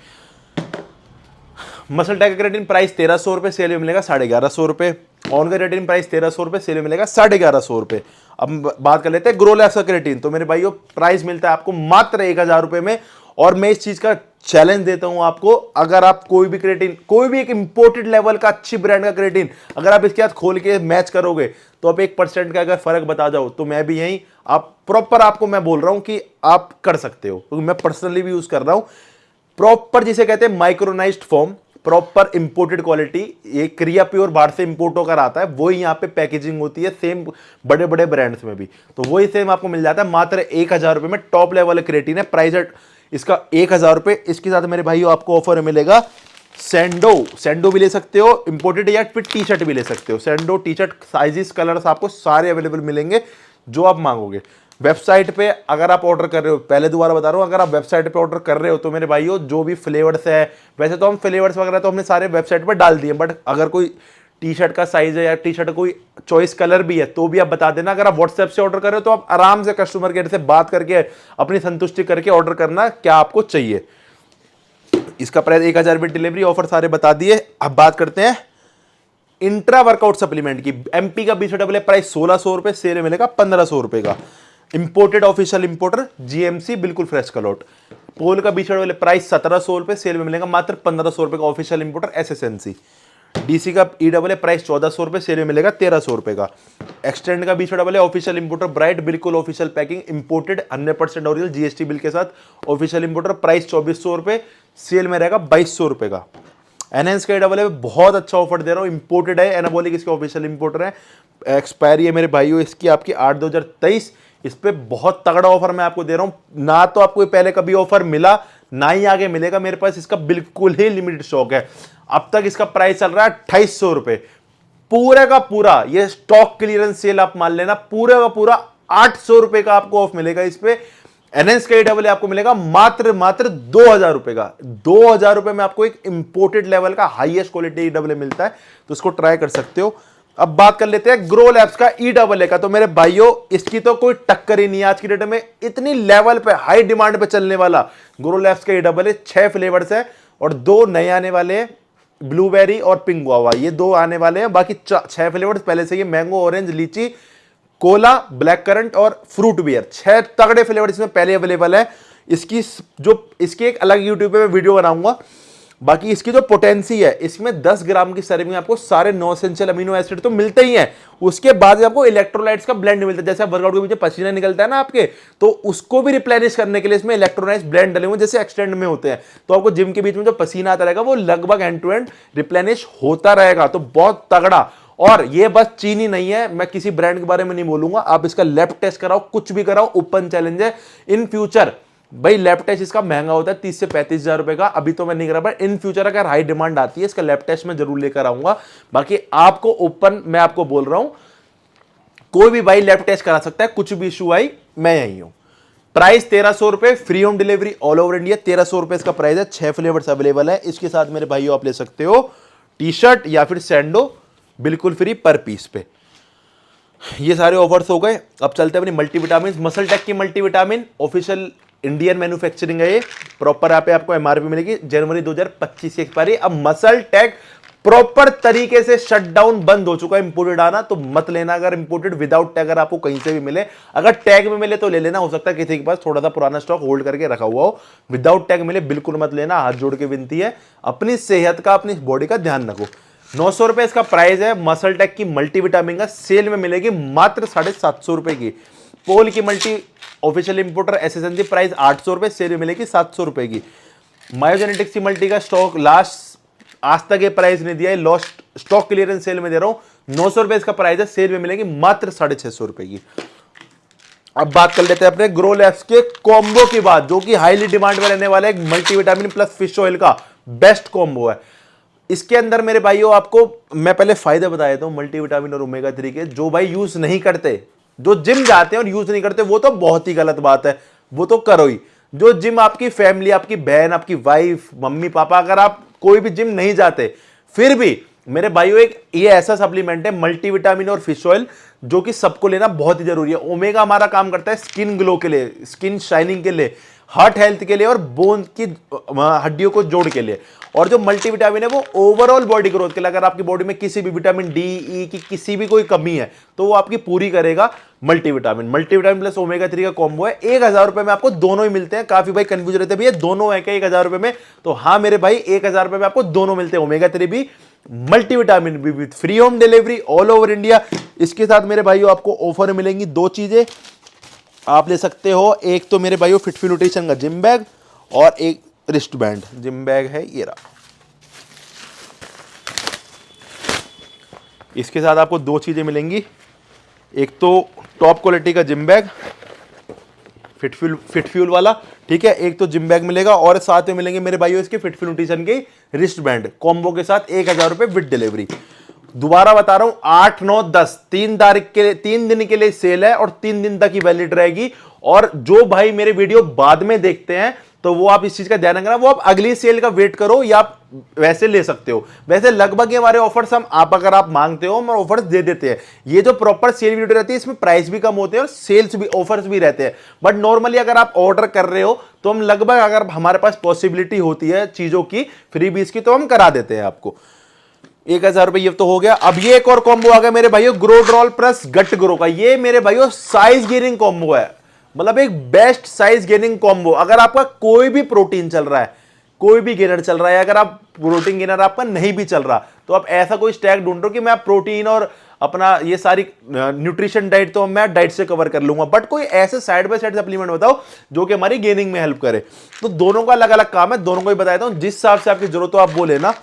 मसल टैग क्रेटिन प्राइस 1300 रुपए, सेल में मिलेगा 1150 रुपए। ऑन का क्रेटिन प्राइस 1300 रुपए, सेल में मिलेगा 1150 रुपए। अब बात कर लेते हैं ग्रोलैप्स का क्रेटिन। तो मेरे भाइयों प्राइस मिलता है आपको मात्र 1000 रुपए में। और मैं इस चीज का चैलेंज देता हूं आपको, अगर आप कोई भी क्रेटिन, कोई भी एक इंपोर्टेड लेवल का अच्छी ब्रांड का क्रेटिन अगर आप इसके साथ खोल के मैच करोगे, तो आप 1% का अगर फर्क बता जाओ, तो मैं भी यही आप प्रॉपर आपको मैं बोल रहा हूं कि आप कर सकते हो, क्योंकि मैं पर्सनली भी यूज कर रहा हूं। प्रॉपर जिसे कहते हैं micronized form, proper imported quality, ये क्रिया प्योर बाहर से इंपोर्ट होकर आता है, वही यहाँ पे पैकेजिंग होती है सेम बड़े बड़े ब्रांड्स में भी, तो वही सेम आपको मिल जाता है मात्र 1000 रुपए में। टॉप लेवल क्रेटिन है, प्राइस इसका 1000 रुपए। इसके साथ मेरे भाइयों आपको ऑफर मिलेगा सैंडो भी ले सकते हो इंपोर्टेड, या फिर टी शर्ट भी ले सकते हो। सैंडो टी शर्ट साइजेस कलर्स आपको सारे अवेलेबल मिलेंगे जो आप मांगोगे। वेबसाइट पे अगर आप ऑर्डर कर रहे हो, पहले दोबारा बता रहा हूं, अगर आप वेबसाइट पे ऑर्डर कर रहे हो तो मेरे भाइयों जो भी फ्लेवर्स है, वैसे तो हम फ्लेवर्स वगैरह तो हमने सारे वेबसाइट पे डाल दिए, बट अगर कोई टी शर्ट का साइज है या टी शर्ट कोई चॉइस कलर भी है तो भी आप बता देना। अगर आप व्हाट्सएप से ऑर्डर कर रहे हो तो आप आराम से कस्टमर केयर से बात करके अपनी संतुष्टि करके ऑर्डर करना क्या आपको चाहिए। इसका प्राइस 1000 रुपये, डिलीवरी ऑफर सारे बता दिए। अब बात करते हैं इंट्रा वर्कआउट सप्लीमेंट की। एमपी का BCAA प्राइस 1600 रुपए, सेल में मिलेगा 1500 रुपए का। इंपोर्टेड ऑफिशियल इंपोर्टर GMC बिल्कुल फ्रेश कलौट। पोल का BCAA प्राइस 1700 रुपए, सेल में मिलेगा मात्र 1500 रुपए का। Official importer SSNC। डीसी का EAA प्राइस 1400 रुपए, सेल में मिलेगा 1300 रुपए का। एक्सटेंड का BCAA ऑफिशियल इंपोर्टर ब्राइट, बिल्कुल official packing, imported 100% original GST bill के साथ। ऑफिशियल इंपोर्टर प्राइस 2400 रुपए, सेल में रहेगा 2200 रुपए का। एनहेंस का EAA बहुत अच्छा ऑफर दे रहा हूं, इंपोर्टेड है, एनाबॉलिक इसके ऑफिशियल इंपोर्टर है। एक्सपायरी है मेरे भाइयों इसकी आपकी 8/2023। इस पे बहुत तगड़ा ऑफर मैं आपको दे रहा हूं, ना तो आपको पहले कभी ऑफर मिला ना ही आगे मिलेगा। मेरे पास इसका बिल्कुल ही लिमिटेड स्टॉक है। अब तक इसका प्राइस चल रहा है 2800 रुपए। पूरे का पूरा ये स्टॉक क्लियरेंस सेल आप मान लेना, पूरे का पूरा 800 रुपए का आपको ऑफ मिलेगा इस पे। एनएस का EAA आपको मिलेगा मात्र 2000 रुपए का। 2000 रुपए में आपको एक इंपोर्टेड लेवल का हाईएस्ट क्वालिटी EAA मिलता है, तो इसको ट्राई कर सकते हो। अब बात कर लेते हैं ग्रो लैब्स का EAA का। तो मेरे भाइयों इसकी तो कोई टक्कर ही नहीं है आज की डेट में, इतनी लेवल पे हाई डिमांड पे चलने वाला ग्रो लैब्स का EAA। 6 फ्लेवर्स है और 2 नए आने वाले हैं, ब्लूबेरी और पिंक गुआवा, ये 2 आने वाले हैं। बाकी 6 फ्लेवर्स पहले से, ये मैंगो, ऑरेंज, लीची, कोला, ब्लैक करंट और फ्रूट बियर, 6 तगड़े फ्लेवर इसमें पहले अवेलेबल है। इसकी एक अलग यूट्यूब पे मैं वीडियो बनाऊंगा। बाकी इसकी जो पोटेंसी है, इसमें 10 ग्राम की सर्विंग आपको सारे 9 एसेंशियल अमीनो एसिड तो मिलते ही हैं। उसके बाद आपको इलेक्ट्रोलाइट्स का ब्लेंड मिलता है। जैसे वर्कआउट के पीछे पसीना निकलता है ना आपके, तो उसको भी रिप्लेनिश करने के लिए इसमें इलेक्ट्रोलाइट्स ब्लेंड डले हुए जैसे एक्सटेंड में होते हैं। तो आपको जिम के बीच में जो पसीना आता रहेगा वो लगभग एंड टू एंड रिप्लेनिश होता रहेगा। तो बहुत तगड़ा। और ये बस चीनी नहीं है, मैं किसी ब्रांड के बारे में नहीं बोलूंगा, आप इसका लैब टेस्ट कराओ, कुछ भी कराओ, ओपन चैलेंज है। इन फ्यूचर भाई लैब टेस्ट इसका महंगा होता है 30 से 35 हजार रुपए का, अभी तो मैं नहीं करा, पर इन फ्यूचर अगर हाई डिमांड आती है इसका लैब टेस्ट मैं जरूर लेकर आऊंगा। बाकी आपको ओपन मैं आपको बोल रहा हूं, कोई भी भाई लैब टेस्ट करा सकता है, कुछ भी इशू आई मैं यही हूं। प्राइस 1300 रुपए, free home delivery all over India. 1300 रुपए इसका प्राइस है। 6 फ्लेवर्स अवेलेबल है। इसके साथ मेरे भाइयों आप ले सकते हो टी शर्ट या फिर सैंडो बिल्कुल फ्री पर पीस पे। ये सारे ऑफर्स हो गए। अब चलते हैं अपनी मल्टीविटामिन। मसल टेक की मल्टीविटामिन ऑफिशियल इंडियन मैन्युफैक्चरिंग है ये, प्रॉपर यहाँ पे आपको एमआरपी मिलेगी, जनवरी 2025 की एक्सपायरी। अब मसल टेक प्रॉपर तरीके से शटडाउन बंद हो चुका है इंपोर्टेड आना, तो मत लेना। अगर इंपोर्टेड विदाउट टैग अगर आपको कहीं से भी मिले, अगर टैग में मिले तो ले लेना, हो सकता है किसी के पास थोड़ा सा पुराना स्टॉक होल्ड करके रखा हुआ हो। विदाउट टैग मिले बिल्कुल मत लेना, हाथ जोड़ के विनती है। अपनी सेहत का, अपनी बॉडी का ध्यान रखो। 900 रुपए इसका प्राइस है। मसल टेक की मल्टीविटामिन का सेल में मिलेगी मात्र 750 रुपए की। पोल की मल्टी ऑफिशियल इंपोर्टर एसएसएनजी प्राइस 800 रुपए, सेल में मिलेगी 700 रुपए की। मायोजेनेटिक्स की मल्टी का स्टॉक लास्ट आज तक ये प्राइस नहीं दिया है, लॉस्ट स्टॉक क्लियरेंस सेल में दे रहा हूं। 900 रुपए इसका प्राइस है, सेल में मिलेगी मात्र 650 रुपए की। अब बात कर लेते हैं अपने ग्रो लैब्स के कॉम्बो की बात, जो कि हाईली डिमांड में रहने वाला एक मल्टीविटामिन प्लस फिश ऑयल का बेस्ट कॉम्बो है। इसके अंदर मेरे भाइयों आपको मैं पहले फायदे बता देता हूं मल्टीविटामिन और ओमेगा 3 के। जो भाई यूज नहीं करते, जो जिम जाते हैं और यूज नहीं करते, वो तो बहुत ही गलत बात है, वो तो करो ही। जो जिम आपकी फैमिली, आपकी बहन, आपकी वाइफ, मम्मी पापा, अगर आप कोई भी जिम नहीं जाते, फिर भी मेरे भाइयों एक ये ऐसा सप्लीमेंट है मल्टीविटामिन और फिश ऑयल, जो कि सबको लेना बहुत ही जरूरी है। ओमेगा हमारा काम करता है स्किन ग्लो के लिए, स्किन शाइनिंग के लिए, हार्ट हेल्थ के लिए और बोन की हड्डियों को जोड़ के लिए। और जो मल्टीविटामिन है वो ओवरऑल बॉडी ग्रोथ के लिए, अगर आपकी बॉडी में किसी भी विटामिन डी, ई की किसी भी कोई कमी है तो वो आपकी पूरी करेगा मल्टीविटामिन। मल्टीविटामिन प्लस ओमेगा 3 का कॉम्बो है। 1000 रुपए में आपको दोनों ही मिलते हैं। काफी भाई कंफ्यूज रहते हैं, भैया दोनों है क्या 1000 रुपए में? तो हाँ मेरे भाई, 1000 रुपए में आपको दोनों मिलते हैं, ओमेगा 3 भी, मल्टीविटामिन भी, with free home delivery all over India. इसके साथ मेरे भाइयों आपको ऑफर मिलेंगी दो चीजें आप ले सकते हो। एक तो मेरे भाइयों फिटफी न्यूट्रिशन का जिम बैग और एक रिस्ट बैंड। जिम बैग है ये रहा। इसके साथ आपको दो चीजें मिलेंगी, एक तो टॉप क्वालिटी का जिम बैग फिट फ्यूल वाला, ठीक है, एक तो जिम बैग मिलेगा और साथ में मिलेंगे मेरे भाइयों इसके फिटफी न्यूट्रिशन के रिस्ट बैंड कॉम्बो के साथ 1000 रुपए विद डिलीवरी। दोबारा बता रहा हूं, 8, 9, 10 3 तारीख के लिए, 3 दिन के लिए सेल है और 3 दिन तक ही वैलिड रहेगी। और जो भाई मेरे वीडियो बाद में देखते हैं तो वो आप इस चीज का ध्यान रखना, वो आप अगली सेल का वेट करो या आप वैसे ले सकते हो। वैसे लगभग ये हमारे ऑफर्स हम अगर आप मांगते हो हम ऑफर्स दे देते हैं। ये जो प्रॉपर सेल वीडियो रहती है इसमें प्राइस भी कम होते हैं और सेल्स भी, ऑफर्स भी रहते हैं। बट नॉर्मली अगर आप ऑर्डर कर रहे हो तो हम लगभग, अगर हमारे पास पॉसिबिलिटी होती है चीजों की फ्रीबीज की, तो हम करा देते हैं आपको। 1000 रुपए ये तो हो गया। अब ये एक और कॉम्बो आ गया मेरे भाइयों, ग्रो ड्रॉल प्लस गट ग्रो का। ये मेरे भाइयों साइज गेनिंग कॉम्बो है, मतलब एक बेस्ट साइज गेनिंग कॉम्बो। अगर आपका कोई भी प्रोटीन चल रहा है, कोई भी गेनर चल रहा है, अगर आप प्रोटीन गेनर आपका नहीं भी चल रहा, तो आप ऐसा कोई स्टैक ढूंढो कि मैं प्रोटीन और अपना ये सारी न्यूट्रिशन डाइट तो मैं डाइट से कवर कर लूंगा, बट कोई ऐसे साइड बाय साइड सप्लीमेंट बताओ जो कि हमारी गेनिंग में हेल्प करे। तो दोनों का अलग अलग काम है, दोनों को ही बताता हूं, जिस हिसाब से आपकी जरूरत हो आप वो लेना।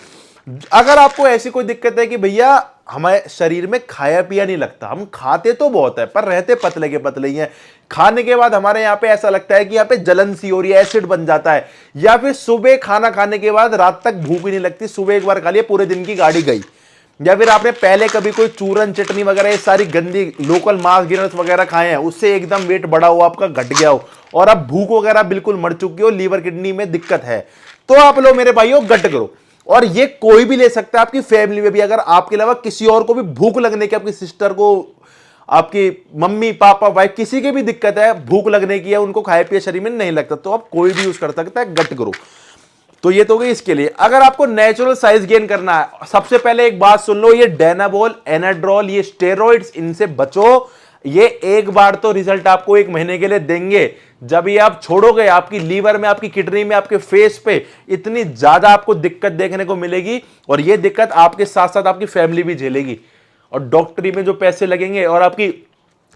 अगर आपको ऐसी कोई दिक्कत है कि भैया हमारे शरीर में खाया पिया नहीं लगता, हम खाते तो बहुत है पर रहते पतले के पतले ही हैं, खाने के बाद हमारे यहाँ पे ऐसा लगता है कि यहाँ पे जलन सी हो रही है, एसिड बन जाता है, या फिर सुबह खाना खाने के बाद रात तक भूख ही नहीं लगती, सुबह एक बार खा लिया पूरे दिन की गाड़ी गई, या फिर आपने पहले कभी कोई चूरन चटनी वगैरह ये सारी गंदी लोकल मास गेनर्स वगैरह खाए हैं, उससे एकदम वेट बढ़ा हो, आपका घट गया हो और अब भूख वगैरह बिल्कुल मर चुकी हो, लीवर किडनी में दिक्कत है, तो आप लो मेरे भाइयों गट करो। और ये कोई भी ले सकता है, आपकी फैमिली में भी अगर आपके अलावा किसी और को भी भूख लगने की, आपकी सिस्टर को, आपकी मम्मी पापा वाइफ किसी की भी दिक्कत है, भूख लगने की है, उनको खाए पिए शरीर में नहीं लगता, तो आप कोई भी यूज कर सकता है गट करो। तो ये तो गई इसके लिए। अगर आपको नेचुरल साइज गेन करना है, सबसे पहले एक बात सुन लो, ये डेनाबॉल, एनाड्रोल, ये स्टेरॉइड्स, इनसे बचो। ये एक बार तो रिजल्ट आपको 1 महीने के लिए देंगे, जब ये आप छोड़ोगे आपकी लीवर में, आपकी किडनी में, आपके फेस पे इतनी ज्यादा आपको दिक्कत देखने को मिलेगी, और ये दिक्कत आपके साथ साथ आपकी फैमिली भी झेलेगी, और डॉक्टरी में जो पैसे लगेंगे और आपकी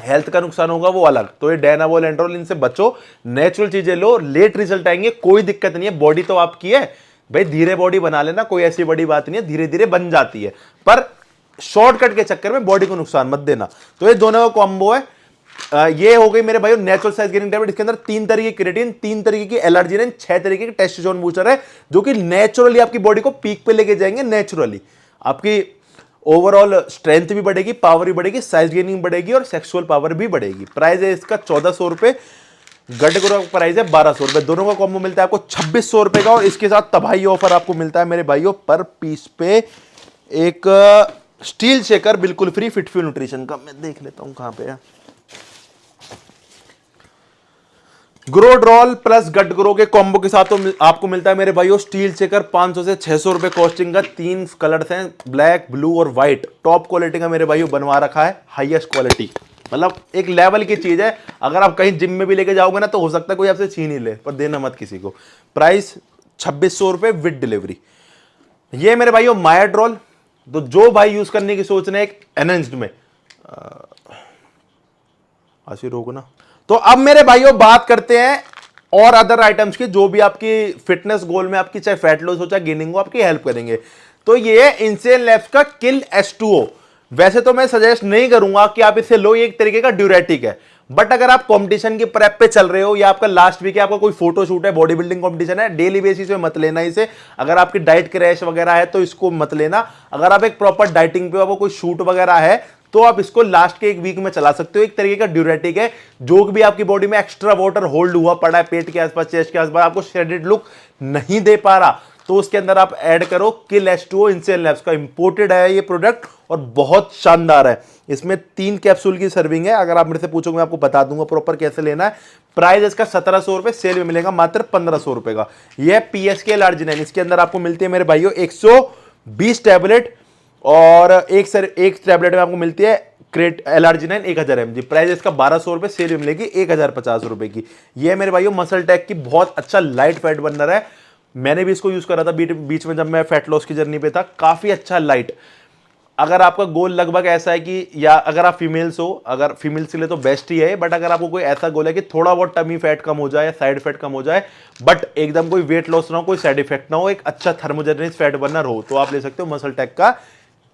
हेल्थ का नुकसान होगा वो अलग। तो ये डेनाबॉल, एंड्रोल, इनसे बचो, नेचुरल चीजें लो, लेट रिजल्ट आएंगे, कोई दिक्कत नहीं है, बॉडी तो आपकी है भाई, धीरे बॉडी बना लेना, कोई ऐसी बड़ी बात नहीं है, धीरे धीरे बन जाती है, पर शॉर्टकट के चक्कर में बॉडी को नुकसान मत देना। तो ये दोनों का कॉम्बो है। ये हो गई मेरे भाई नेचुरल साइज गेनिंग टैबलेट। इसके अंदर 3 तरीके की क्रिएटिन, 3 तरीके की एलर्जिनिन, 6 तरीके के टेस्टोस्टेरोन बूस्टर है, जो कि नेचुरली आपकी बॉडी को पीक पे लेके जाएंगे। नेचुरली आपकी ओवरऑल स्ट्रेंथ भी बढ़ेगी, पावर भी बढ़ेगी, साइज गेनिंग बढ़ेगी और सेक्सुअल पावर भी बढ़ेगी। प्राइस है इसका 1400 रुपए, गट ग्रो का प्राइस है 1200 रुपए। दोनों का कॉम्बो मिलता है आपको 2600 रुपए का, और इसके साथ तबाही ऑफर आपको मिलता है मेरे भाइयों, पर पीस पे एक स्टील शेकर बिल्कुल फ्री फिटफ्यू न्यूट्रिशन का। मैं देख लेता हूं कहां पे है ग्रो ड्रॉल प्लस गट ग्रो के कॉम्बो के साथ तो आपको मिलता है मेरे भाइयों स्टील चेकर 500 से 600 रुपए कॉस्टिंग का। 3 कलर्स हैं, ब्लैक, ब्लू और व्हाइट। टॉप क्वालिटी का मेरे भाइयों बनवा रखा है, हाईएस्ट क्वालिटी, मतलब एक लेवल की चीज है। अगर आप कहीं जिम में भी लेके जाओगे ना तो हो सकता है कोई आपसे छीन ही ले, पर देना मत किसी को। प्राइस 2600 रुपए विद डिलीवरी। ये मेरे भाइयों माया ड्रॉल, तो जो भाई यूज करने की सोच रहे हैं एक एनहेंस्ड में, आशी रोको ना। तो अब मेरे भाइयों बात करते हैं और अदर आइटम्स की जो भी आपकी फिटनेस गोल में आपकी चाहे फैट लॉस हो चाहे गेनिंग हो आपकी हेल्प करेंगे। तो ये इंसेन लैब्स का किल H2O। वैसे तो मैं सजेस्ट नहीं करूंगा कि आप इसे लो, ये एक तरीके का ड्यूरेटिक है, बट अगर आप कंपटीशन की प्रेप पे चल रहे हो या आपका लास्ट वीक है, आपका कोई फोटो शूट है, बॉडी बिल्डिंग कंपटीशन है, डेली बेसिस पे मत लेना इसे। अगर आपकी डाइट क्रैश वगैरह है तो इसको मत लेना। अगर आप एक प्रॉपर डाइटिंग पे, आपको कोई शूट वगैरह है तो आप इसको लास्ट के एक वीक में चला सकते हो। एक तरीके का ड्यूरेटिक है, जो भी आपकी बॉडी में एक्स्ट्रा वाटर होल्ड हुआ पड़ा है पेट के आसपास, चेस्ट के आसपास, आपको शेडेड लुक नहीं दे पा रहा, तो उसके अंदर आप ऐड करो किल H2O। इंसेन लैब्स का इंपोर्टेड है ये प्रोडक्ट और बहुत शानदार है। इसमें 3 कैप्सूल की सर्विंग है। अगर आप मेरे से पूछोगे मैं आपको बता दूंगा प्रॉपर कैसे लेना है। प्राइस इसका 1700 रुपए, सेल में मिलेगा मात्र 1500 रुपए का। यह PSK L-Arginine, इसके अंदर आपको मिलती है मेरे भाइयों 120 टैबलेट और एक टैबलेट में आपको मिलती है क्रेट L-Arginine 1000 mg। प्राइस इसका 1200 रुपए, सेल में मिलेगी 1050 रुपए की। यह मेरे भाइयों मसल टेक की बहुत अच्छा लाइट फैट बर्नर है। मैंने भी इसको यूज करा था बीच में जब मैं फैट लॉस की जर्नी पे था, काफी अच्छा लाइट। अगर आपका गोल लगभग ऐसा है कि, या अगर आप फीमेल्स हो, अगर फीमेल्स के लिए तो बेस्ट ही है, बट अगर आपको कोई ऐसा गोल है कि थोड़ा बहुत टमी फैट कम हो जाए या साइड फैट कम हो जाए, बट एकदम कोई वेट लॉस ना हो, कोई साइड इफेक्ट ना हो, एक अच्छा थर्मोजेनिक फैट बर्नर हो, तो आप ले सकते हो मसल टेक का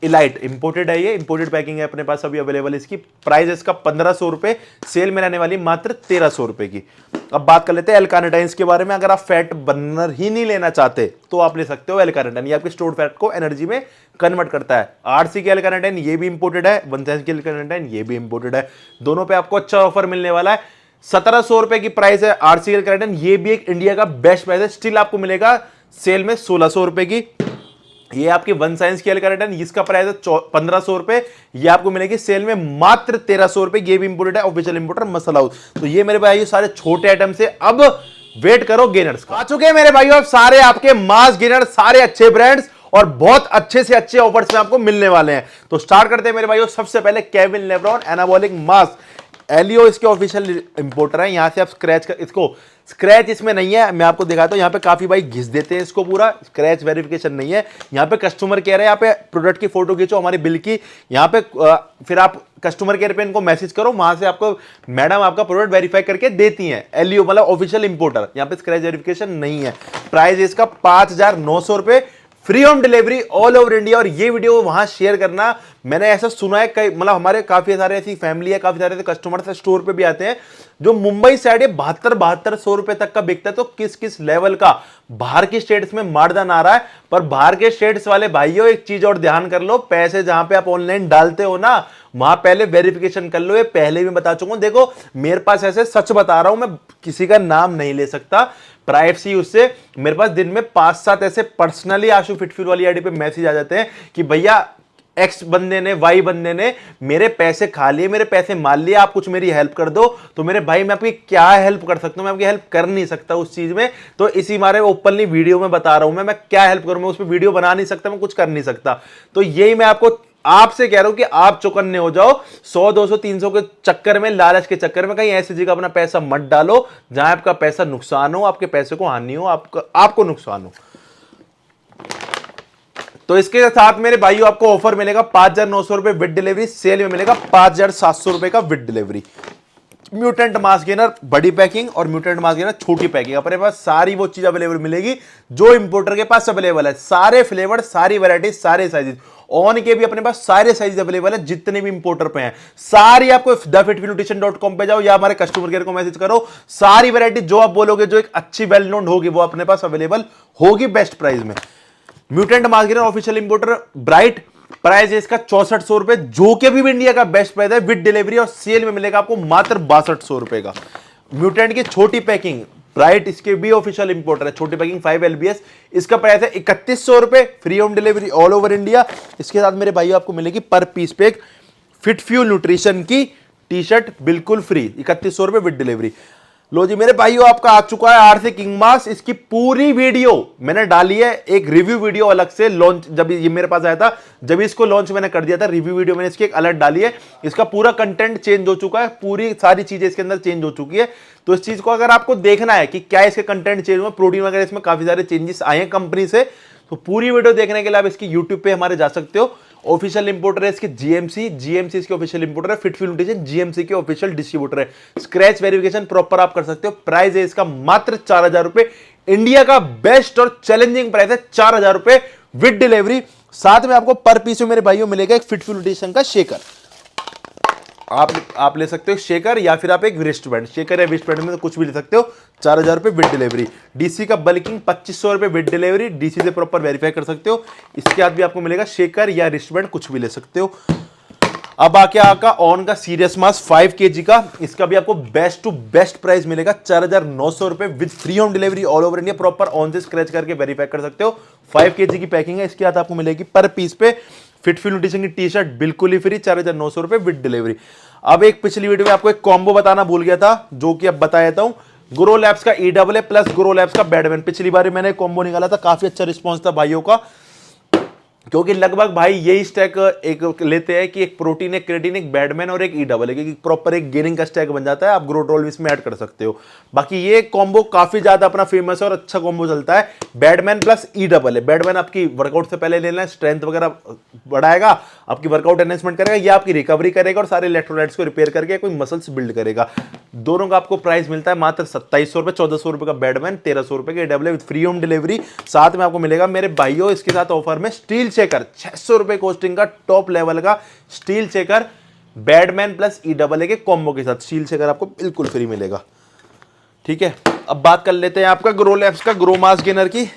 इलाइट। इंपोर्टेड है, ये इंपोर्टेड पैकिंग है अपने पास अभी अवेलेबल। इसकी प्राइस इसका 1500 रुपए, सेल में रहने वाली मात्र 1300 रुपए की। अब बात कर लेते हैं L-Carnitine के बारे में। अगर आप फैट बर्नर ही नहीं लेना चाहते तो आप ले सकते हो L-Carnitine। ये आपके स्टोर्ड फैट को एनर्जी में कन्वर्ट करता है। RC के L-Carnitine ये भी इंपोर्टेड है, वनसेंस के L-Carnitine ये भी इंपोर्टेड है। दोनों पे आपको अच्छा ऑफर मिलने वाला है। 1700 रुपए की प्राइस है RC L-Carnitine, ये भी एक इंडिया का बेस्ट प्राइस है। स्टिल आपको मिलेगा सेल में 1600 रुपए की। ये आपकी वन साइंस की L-Carnitine, इसका प्राइस है 1500 रुपए, ये आपको मिलेगी सेल में मात्र 1300 रुपए। ये भी इंपोर्टेड है, ऑफिशियल इंपोर्टर मसल हाउस। तो ये मेरे भाई सारे छोटे आइटम से। अब वेट करो गेनर्स का। आ चुके हैं मेरे भाइयों अब सारे आपके मास गेनर, सारे अच्छे ब्रांड्स और बहुत अच्छे से अच्छे ऑफर्स में आपको मिलने वाले हैं। तो स्टार्ट करते हैं मेरे भाइयों। सबसे पहले केविन लेब्रॉन एनाबॉलिक मास, एलियो इसके ऑफिशियल इंपोर्टर है। यहां से आप स्क्रैच इसमें नहीं है, मैं आपको दिखाता हूं। यहां पे काफी भाई घिस देते हैं इसको, पूरा स्क्रैच वेरिफिकेशन नहीं है। यहां पे कस्टमर केयर है, यहां पे प्रोडक्ट की फोटो खींचो हमारी बिल की, यहां पे फिर आप कस्टमर केयर पे इनको मैसेज करो, वहां से आपको मैडम आपका प्रोडक्ट वेरीफाई करके देती हैं। एलियो मतलब ऑफिशियल इंपोर्टर, यहां पे स्क्रैच वेरिफिकेशन नहीं है। प्राइस इसका 5900 रुपए, free home delivery all over India. और ये वीडियो वहां शेयर करना, मैंने ऐसा सुना है कई, मतलब हमारे काफी सारे ऐसी फैमिली है, काफी सारे कस्टमर्स स्टोर पे भी आते हैं जो मुंबई साइड 7200 रुपए तक का बिकता है। तो किस किस लेवल का बाहर की स्टेट्स में मारदान आ रहा है। पर बाहर के स्टेट्स वाले भाइयों एक चीज और ध्यान कर लो, पैसे जहां पे आप ऑनलाइन डालते हो ना, वहां पहले वेरिफिकेशन कर लो। ये पहले भी बता चुका हूं, देखो मेरे पास ऐसे सच बता रहा हूं, मैं किसी का नाम नहीं ले सकता, प्राइवेसी उससे। मेरे पास दिन में 5-7 ऐसे पर्सनली आशु फिटफ्यूल वाली आईडी पे मैसेज आ जाते हैं कि भैया एक्स बंदे ने, वाई बंदे ने मेरे पैसे खा लिए, मेरे पैसे मार लिए, आप कुछ मेरी हेल्प कर दो। तो मेरे भाई मैं आपकी क्या हेल्प कर सकता हूं, मैं आपकी हेल्प कर नहीं सकता उस चीज में। तो इसी मारे ओपनली वीडियो में बता रहा हूं, मैं क्या हेल्प करूं, मैं उस पर वीडियो बना नहीं सकता, मैं कुछ कर नहीं सकता। तो यही मैं आपको आपसे कह रहा हूं कि आप चौकन्ने हो जाओ। 100, 200, 300 के चक्कर में, लालच के चक्कर में कहीं ऐसी जगह अपना पैसा मत डालो जहां आपका पैसा नुकसान हो, आपके पैसे को हानि हो, आपको नुकसान हो। तो इसके साथ मेरे भाइयों आपको ऑफर मिलेगा 5900 रुपए विद डिलीवरी, सेल में मिलेगा 5700 रुपए का with delivery. Mutant mass gainer बड़ी पैकिंग और म्यूटेंट मास गेनर छोटी पैकिंग, अपने पास सारी वो चीज अवेलेबल मिलेगी जो इंपोर्टर के पास अवेलेबल है। सारे फ्लेवर, सारी वैरायटी, सारे साइजेस, ऑन के भी अपने पास सारे साइज अवेलेबल है जितने भी इंपोर्टर पे हैं। सारी आपको thefitnutrition.com पे जाओ या हमारे कस्टमर केयर को मैसेज करो, सारी वैरायटी जो आप बोलोगे, जो एक अच्छी वेल नोन होगी, वो अपने पास अवेलेबल होगी बेस्ट प्राइस में। Mutant mass gainer official importer bright, price है इसका 6400 रुपए, जो कि भी इंडिया का बेस्ट प्राइस है विद डिलीवरी, और सेल में मिलेगा आपको मात्र 6200 रुपए का। म्यूटेंट की छोटी पैकिंग ब्राइट, इसके भी ऑफिशियल इंपोर्टर है, छोटी पैकिंग 5 LBS, इसका प्राइस है 3100 रुपए, free home delivery all over India. इसके साथ मेरे भाइयों आपको मिलेगी पर पीस पे फिट फ्यूल न्यूट्रिशन की टी शर्ट बिल्कुल फ्री, 3100 रुपए विद डिलीवरी। लो जी मेरे भाइयों, आपका आ चुका है आरसी किंग मास। इसकी पूरी वीडियो मैंने डाली है, एक रिव्यू वीडियो अलग से लॉन्च, जब ये मेरे पास आया था, जब इसको लॉन्च मैंने कर दिया था, रिव्यू वीडियो मैंने इसकी एक अलग डाली है। इसका पूरा कंटेंट चेंज हो चुका है, पूरी सारी चीजें इसके अंदर चेंज हो चुकी है। तो इस चीज को अगर आपको देखना है कि क्या इसके कंटेंट चेंज हुआ, प्रोटीन वगैरह इसमें काफी सारे चेंजेस आए हैं कंपनी से, तो पूरी वीडियो देखने के लिए आप इसकी यूट्यूब पे हमारे जा सकते हो। ऑफिशियल इंपोर्टर है इसके जीएमसी, जीएमसी इसके ऑफिशियल इंपोर्टर है। फिटफ्यू न्यूट्रिशन जीएमसी के ऑफिशियल डिस्ट्रीब्यूटर है। स्क्रैच वेरिफिकेशन प्रॉपर आप कर सकते हो। प्राइस है इसका मात्र 4000 रुपए। इंडिया का बेस्ट और चैलेंजिंग प्राइस है 4000 रुपए विद डिलीवरी। साथ में आपको पर पीस में मेरे भाइयों मिलेगा एक फिटफ्यू न्यूट्रिशन का शेकर। आप ले सकते हो शेकर, या फिर आप एक रिस्ट बैंड, शेकर या रिस्ट बैंड में तो कुछ भी ले सकते हो। 4000 रुपए विद डिलीवरी। डीसी का बल्किंग 2500 रुपए विद डिलीवरी, डीसी से प्रॉपर वेरीफाई कर सकते हो। इसके बाद भी आपको मिलेगा शेकर या रिस्ट बैंड, कुछ भी ले सकते हो। अब आके आपका ऑन का सीरियस मास 5 kg का, इसका भी आपको बेस्ट टू बेस्ट प्राइस मिलेगा 4900 रुपए with free home delivery all over India. Proper on से स्क्रैच करके वेरीफाई कर सकते हो। 5 kg की पैकिंग है। इसके बाद आपको मिलेगी पर पीस पे फिटफ्यू न्यूट्रिशन की टी शर्ट बिल्कुल ही फ्री, 4900 रुपए विद डिलीवरी। अब एक पिछली वीडियो में आपको एक कॉम्बो बताना भूल गया था, जो कि अब बता देता हूं। ग्रो लैब्स का EAA प्लस ग्रो लैब्स का बैडमैन, पिछली बार मैंने कॉम्बो निकाला था, काफी अच्छा रिस्पॉन्स था भाइयों का, क्योंकि लगभग भाई यही स्टैक एक लेते हैं कि एक प्रोटीन, एक क्रेटीन, एक बैडमैन और एक EAA, क्योंकि प्रॉपर एक गेनिंग का स्टैक बन जाता है। आप ग्रोट्रोल इसमें ऐड कर सकते हो। बाकी ये कॉम्बो काफी ज्यादा अपना फेमस है और अच्छा कॉम्बो चलता है। Badman plus EAA। बैडमैन आपकी वर्कआउट से पहले लेना है, स्ट्रेंथ वगैरह बढ़ाएगा, आपकी वर्कआउट एनहेंसमेंट करेगा, ये आपकी रिकवरी करेगा और सारे इलेक्ट्रोलाइट्स को रिपेयर करके कोई मसल्स बिल्ड करेगा। दोनों का आपको प्राइस मिलता है मात्र 2700 रुपए। 1400 रुपए का बैडमैन, 1300 रुपए के EAA with free home delivery. साथ में आपको मिलेगा मेरे भाइयों इसके साथ ऑफर में स्टील शेकर, 600 रुपए कॉस्टिंग का टॉप लेवल का steel shaker, badman plus EAA के कॉम्बो के साथ स्टील शेकर आपको बिल्कुल फ्री मिलेगा। ठीक है, अब बात कर लेते हैं आपका ग्रो लैब्स का ग्रो मास गेनर की।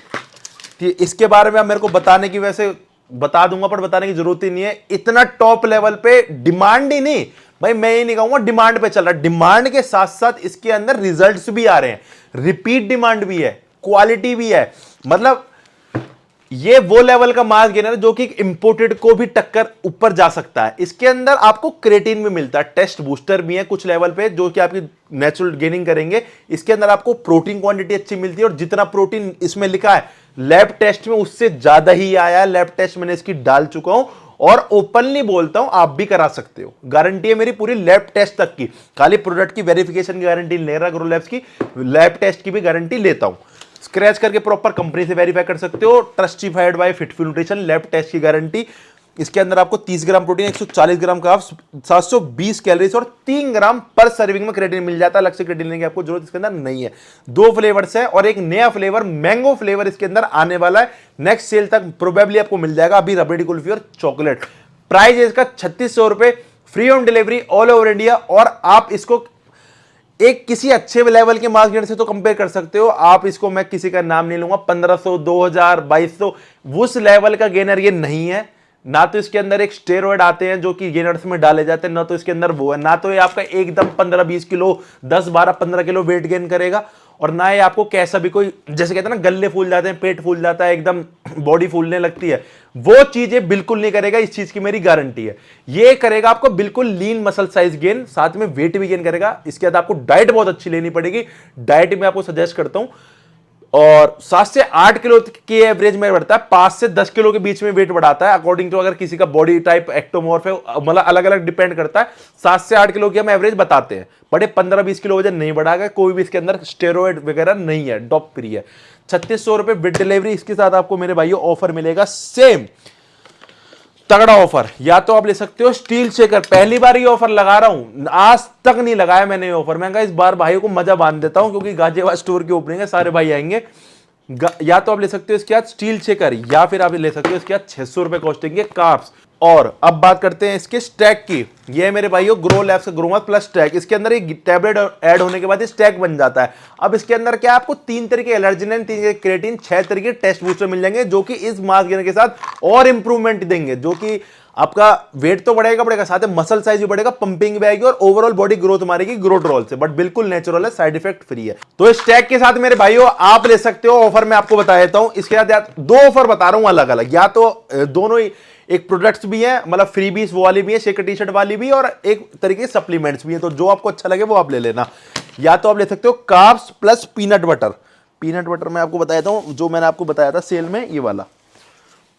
इसके बारे में आप मेरे को बताने की, वैसे बता दूंगा पर बताने की जरूरत ही नहीं है। इतना टॉप लेवल पे डिमांड ही नहीं भाई, मैं ये नहीं कहूंगा डिमांड पे चल रहा है, डिमांड के साथ साथ इसके अंदर रिजल्ट्स भी आ रहे हैं, रिपीट डिमांड भी है, क्वालिटी भी है। मतलब ये वो लेवल का मास गेनर है जो कि इंपोर्टेड को भी टक्कर ऊपर जा सकता है। इसके अंदर आपको क्रेटीन भी मिलता है, टेस्ट बूस्टर भी है कुछ लेवल पे जो कि आपकी नेचुरल गेनिंग करेंगे। इसके अंदर आपको प्रोटीन क्वांटिटी अच्छी मिलती है और जितना प्रोटीन इसमें लिखा है लैब टेस्ट में उससे ज्यादा ही आया है। लैब टेस्ट मैंने इसकी डाल चुका हूं और ओपनली बोलता हूं, आप भी करा सकते हो। गारंटी है मेरी पूरी लैब टेस्ट तक की, खाली प्रोडक्ट की वेरिफिकेशन की गारंटी ले रहा, ग्रो लैब्स की लैब टेस्ट की भी गारंटी लेता हूं। स्क्रैच करके प्रॉपर कंपनी से वेरीफाई कर सकते हो। ट्रस्टिफाइड बाय फिटफ्यू न्यूट्रिशन, लैब टेस्ट की गारंटी। इसके अंदर आपको 30 ग्राम प्रोटीन, 140 ग्राम कार्ब्स, 720 कैलोरीज और 3 ग्राम पर सर्विंग में क्रेटीन मिल जाता है। अलग से क्रेटीन लेने की आपको जरूरत इसके अंदर नहीं है। 2 फ्लेवर्स है और एक नया फ्लेवर मैंगो फ्लेवर इसके अंदर आने वाला है। नेक्स्ट सेल तक प्रोबेबली आपको मिल जाएगा। अभी रबड़ी कुल्फी और चॉकलेट। प्राइस है इसका 3600 रुपए, free home delivery all over India. और आप इसको एक किसी अच्छे लेवल के मास गेनर से तो कंपेयर कर सकते हो आप इसको, मैं किसी का नाम नहीं लूंगा, 1500, 2000, 2200, उस लेवल का गेनर ये नहीं है। ना तो इसके अंदर एक स्टेरॉइड आते हैं जो कि गेनर्स में डाले जाते हैं, ना तो इसके अंदर वो है, ना तो ये आपका एकदम 15-20 किलो, 10-12-15 किलो वेट गेन करेगा, और ना ये आपको कैसा भी कोई, जैसे कहते हैं ना गल्ले फूल जाते हैं, पेट फूल जाता है, एकदम बॉडी फूलने लगती है, वो चीजें बिल्कुल नहीं करेगा। इस चीज की मेरी गारंटी है। ये करेगा आपको बिल्कुल लीन मसल साइज गेन, साथ में वेट भी गेन करेगा। इसके बाद आपको डाइट बहुत अच्छी लेनी पड़ेगी। डाइट में आपको सजेस्ट करता हूं, और 7 से 8 किलो के एवरेज में बढ़ता है, 5 से 10 किलो के बीच में वेट बढ़ाता है अकॉर्डिंग टू, अगर किसी का बॉडी टाइप एक्टोमॉर्फ है, मतलब अलग अलग डिपेंड करता है। 7 से 8 किलो की हम एवरेज बताते हैं, बड़े 15-20 किलो वजन नहीं बढ़ाएगा। कोई भी इसके अंदर स्टेरॉइड वगैरह नहीं है, डॉप फ्री है। 3600 रुपए विद डिलीवरी। इसके साथ आपको मेरे भाइयों ऑफर मिलेगा, सेम तगड़ा ऑफर। या तो आप ले सकते हो स्टील शेकर, पहली बार ये ऑफर लगा रहा हूं, आज तक नहीं लगाया मैंने ये ऑफर। मैं कहा इस बार भाइयों को मजा बांध देता हूं, क्योंकि गाजियाबाद स्टोर की ओपनिंग है, सारे भाई आएंगे। या तो आप ले सकते हो इसके बाद स्टील शेकर, या फिर आप ले सकते हो इसके बाद 600 रुपए कॉस्टिंग के कार्ब्स। और अब बात करते हैं इसके स्टैक की। ये है मेरे भाइयों ग्रो लैब्स का ग्रो मास प्लस स्टैक। इसके अंदर एक टैबलेट ऐड होने के बाद स्टैक बन जाता है। अब इसके अंदर क्या, आपको 3 तरीके एलर्जिनिन, 3 तरीके क्रेटीन, 6 तरीके टेस्ट बूस्टर मिल जाएंगे, जो कि इस मास गेनर के साथ और इंप्रूवमेंट देंगे, जो कि आपका वेट तो बढ़ेगा, साथ में मसल साइज भी बढ़ेगा, पंपिंग भी आएगी और ओवरऑल बॉडी ग्रोथ मारेगी ग्रोट्रोल से, बट बिल्कुल नेचुरल है, साइड इफेक्ट फ्री है। तो इस टैग के साथ मेरे भाइयों आप ले सकते हो। ऑफर मैं आपको बता देता हूं। इसके साथ 2 ऑफर बता रहा हूं अलग अलग, या तो दोनों ही एक प्रोडक्ट्स भी है, मतलब फ्री बीस वो वाली भी है, शेकर टी शर्ट वाली भी, और एक तरीके के सप्लीमेंट्स भी है। तो जो आपको अच्छा लगे वो आप ले लेना। या तो आप ले सकते हो carbs plus peanut butter. Peanut butter मैं आपको बताता हूं, जो मैंने आपको बताया था सेल में, ये वाला।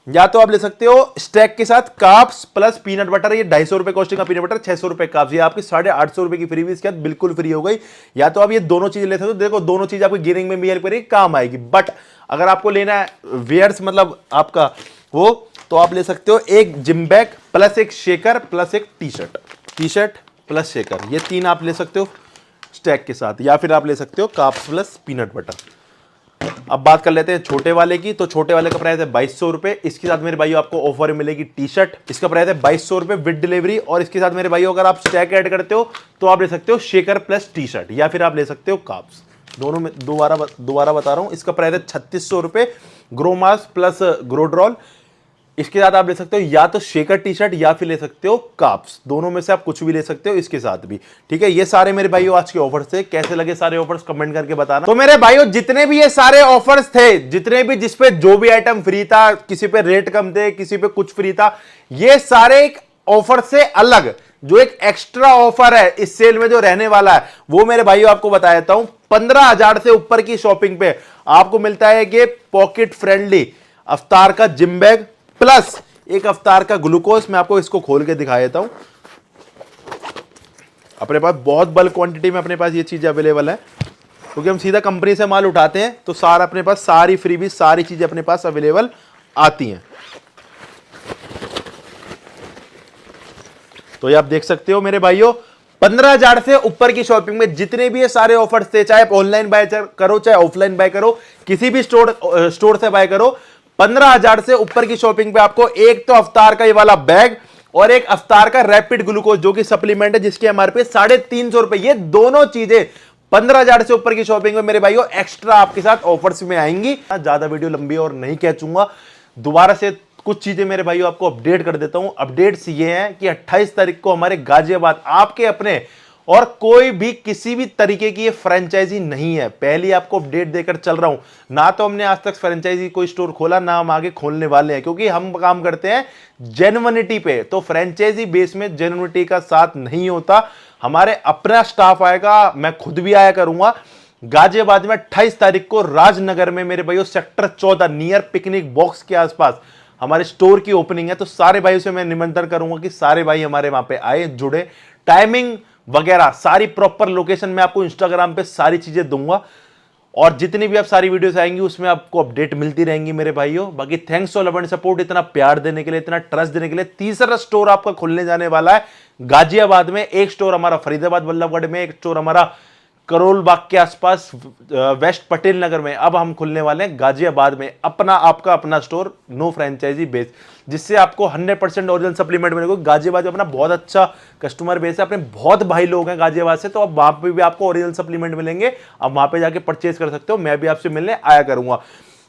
या तो आप ले सकते हो स्टैक के साथ कार्ब्स प्लस पीनट बटर, ये 250 रुपए कॉस्टिंग का पीनट बटर, 600 रुपए कार्ब्स, ये आपकी 850 रुपए की फ्री भी इसके बाद बिल्कुल फ्री हो गई। या तो आप ये दोनों चीजें ले सकते हो, देखो दोनों चीज आपकी गेनिंग में भी हेल्प करेगी, काम आएगी। बट अगर आपको लेना है वेयर्स, मतलब आपका वो, तो आप ले सकते हो एक जिम बैग प्लस एक शेकर प्लस एक टी शर्ट प्लस शेकर, ये 3 आप ले सकते हो स्टैक के साथ। या फिर आप ले सकते हो कार्ब्स प्लस पीनट बटर। अब बात कर लेते हैं छोटे वाले की। तो छोटे वाले का प्राइस है 2200 रुपए। इसके साथ मेरे भाइयों आपको ऑफर में मिलेगी टी शर्ट, इसका प्राइस है 2200 रुपए विद डिलीवरी। और इसके साथ मेरे भाइयों अगर आप स्टैक ऐड करते हो तो आप ले सकते हो शेकर प्लस टी शर्ट, या फिर आप ले सकते हो कार्ब्स। दोनों में दोबारा बता रहा हूं, इसका प्राइस है 3600 रुपए ग्रोमास प्लस ग्रोड्रॉल। इसके साथ आप ले सकते हो या तो शेकर टी शर्ट या फिर ले सकते हो कार्ब्स, दोनों में से आप कुछ भी ले सकते हो इसके साथ भी, ठीक है। ये सारे मेरे भाइयों आज के ऑफर्स थे। कैसे लगे सारे ऑफर्स कमेंट करके बताना। तो मेरे भाइयों जितने भी ये सारे ऑफर्स थे, जितने भी जिसपे जो भी आइटम फ्री था, किसी पे रेट कम थे, किसी पे कुछ फ्री था, ये सारे एक ऑफर से अलग जो एक एक्स्ट्रा ऑफर है इस सेल में जो रहने वाला है, वो मेरे भाइयों आपको बता देता हूं। 15,000 से ऊपर की शॉपिंग पे आपको मिलता है कि पॉकेट फ्रेंडली अवतार का जिम बैग प्लस एक अवतार का ग्लूकोज। मैं आपको इसको खोल के दिखा देता हूं। अपने पास बहुत बल्क क्वांटिटी में अपने पास ये चीजें अवेलेबल है, क्योंकि हम सीधा कंपनी से माल उठाते हैं, तो सारा अपने पास सारी फ्रीबी सारी चीजें अपने पास अवेलेबल आती हैं। तो ये आप देख सकते हो मेरे भाइयों, 15,000 से ऊपर की शॉपिंग में जितने भी ये सारे ऑफर्स थे, चाहे आप ऑनलाइन बाय करो चाहे ऑफलाइन बाय करो, किसी भी स्टोर से बाय करो, 15,000 से ऊपर की शॉपिंग पे आपको एक तो अवतार का ये वाला बैग और एक अवतार का रैपिड ग्लूकोज जो कि सप्लीमेंट है, जिसकी एमआरपी 350 रुपए। ये दोनों चीजें 15,000 से ऊपर की शॉपिंग में मेरे भाइयों एक्स्ट्रा आपके साथ ऑफर्स में आएंगी। ज्यादा वीडियो लंबी और नहीं खींचूंगा, दोबारा से कुछ चीजें मेरे भाइयों आपको अपडेट कर देता हूं। अपडेट्स ये हैं कि 28 तारीख को हमारे गाजियाबाद आपके अपने और कोई भी किसी भी तरीके की ये फ्रेंचाइजी नहीं है, पहली आपको अपडेट देकर चल रहा हूं। ना तो हमने आज तक फ्रेंचाइजी कोई स्टोर खोला, ना हम आगे खोलने वाले हैं, क्योंकि हम काम करते हैं जेन्युइनिटी पे। तो फ्रेंचाइजी बेस में जेन्युइनिटी का साथ नहीं होता। हमारे अपना स्टाफ आएगा, मैं खुद भी आया करूंगा गाजियाबाद में 28 तारीख को राजनगर में मेरे भाइयों सेक्टर 14 नियर पिकनिक बॉक्स के आसपास हमारे स्टोर की ओपनिंग है। तो सारे भाइयों से मैं निमंत्रण करूंगा कि सारे भाई हमारे वहां पे आए, जुड़े। टाइमिंग वगैरह सारी प्रॉपर लोकेशन में आपको इंस्टाग्राम पे सारी चीजें दूंगा, और जितनी भी आप सारी वीडियोस आएंगी उसमें आपको अपडेट मिलती रहेंगी मेरे भाइयों। बाकी thanks for love and support, इतना प्यार देने के लिए, इतना ट्रस्ट देने के लिए। तीसरा स्टोर आपका खुलने जाने वाला है गाजियाबाद में, एक स्टोर हमारा फरीदाबाद बल्लभगढ़ में, एक स्टोर हमारा करोल बाग के आसपास वेस्ट पटेल नगर में। अब हम खुलने वाले हैं गाजियाबाद में अपना आपका अपना स्टोर, नो फ्रेंचाइजी बेस, जिससे आपको 100% ओरिजिनल सप्लीमेंट मिलेगा। गाजियाबाद में अपना बहुत अच्छा कस्टमर बेस है, अपने बहुत भाई लोग हैं गाजियाबाद से, तो अब वहां पे भी आपको ओरिजिनल सप्लीमेंट मिलेंगे। अब वहां पे जाके परचेज कर सकते हो, मैं भी आपसे मिलने आया करूंगा।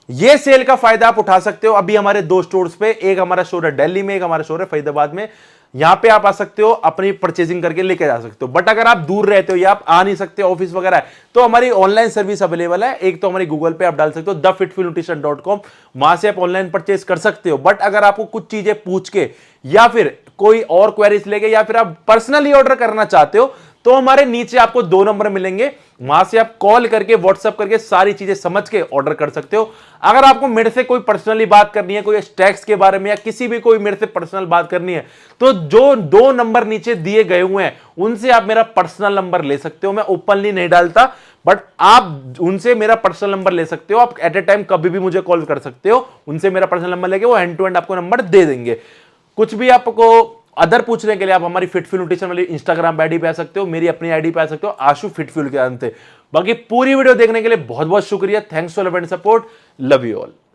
ये सेल का फायदा आप उठा सकते हो। अभी हमारे 2 स्टोर्स पे, एक हमारा स्टोर है दिल्ली में, एक हमारा स्टोर है फरीदाबाद में। यहां पे आप आ सकते हो, अपनी परचेजिंग करके लेके जा सकते हो। बट अगर आप दूर रहते हो या आप आ नहीं सकते, ऑफिस वगैरह है, तो हमारी ऑनलाइन सर्विस अवेलेबल है। एक तो हमारी गूगल पे आप डाल सकते हो thefitfulnutrition.com, वहां से आप ऑनलाइन परचेज कर सकते हो। बट अगर आपको कुछ चीजें पूछ के या फिर कोई और क्वेरीज लेके या फिर आप पर्सनली ऑर्डर करना चाहते हो, तो हमारे नीचे आपको 2 नंबर मिलेंगे, वहां से आप कॉल करके व्हाट्सएप करके सारी चीजें समझ के ऑर्डर कर सकते हो। अगर आपको मेरे से कोई पर्सनली बात करनी है, कोई टैक्स के बारे में या किसी भी कोई मेरे से पर्सनल बात करनी है, तो जो 2 नंबर नीचे दिए गए हुए हैं उनसे आप मेरा पर्सनल नंबर ले सकते हो। मैं ओपनली नहीं डालता, बट आप उनसे मेरा पर्सनल नंबर ले सकते हो। आप एट ए टाइम कभी भी मुझे कॉल कर सकते हो, उनसे मेरा पर्सनल नंबर लेके वो हैंड टू हैंड आपको नंबर दे देंगे। कुछ भी आपको अदर पूछने के लिए आप हमारी फिटफ्यूल न्यूट्रिशन वाली इंस्टाग्राम आईडी पे आ सकते हो, मेरी अपनी आईडी पे आ सकते हो, आशु फिटफ्यूल के नाम से। बाकी पूरी वीडियो देखने के लिए बहुत बहुत शुक्रिया। Thanks for love and support, love you all.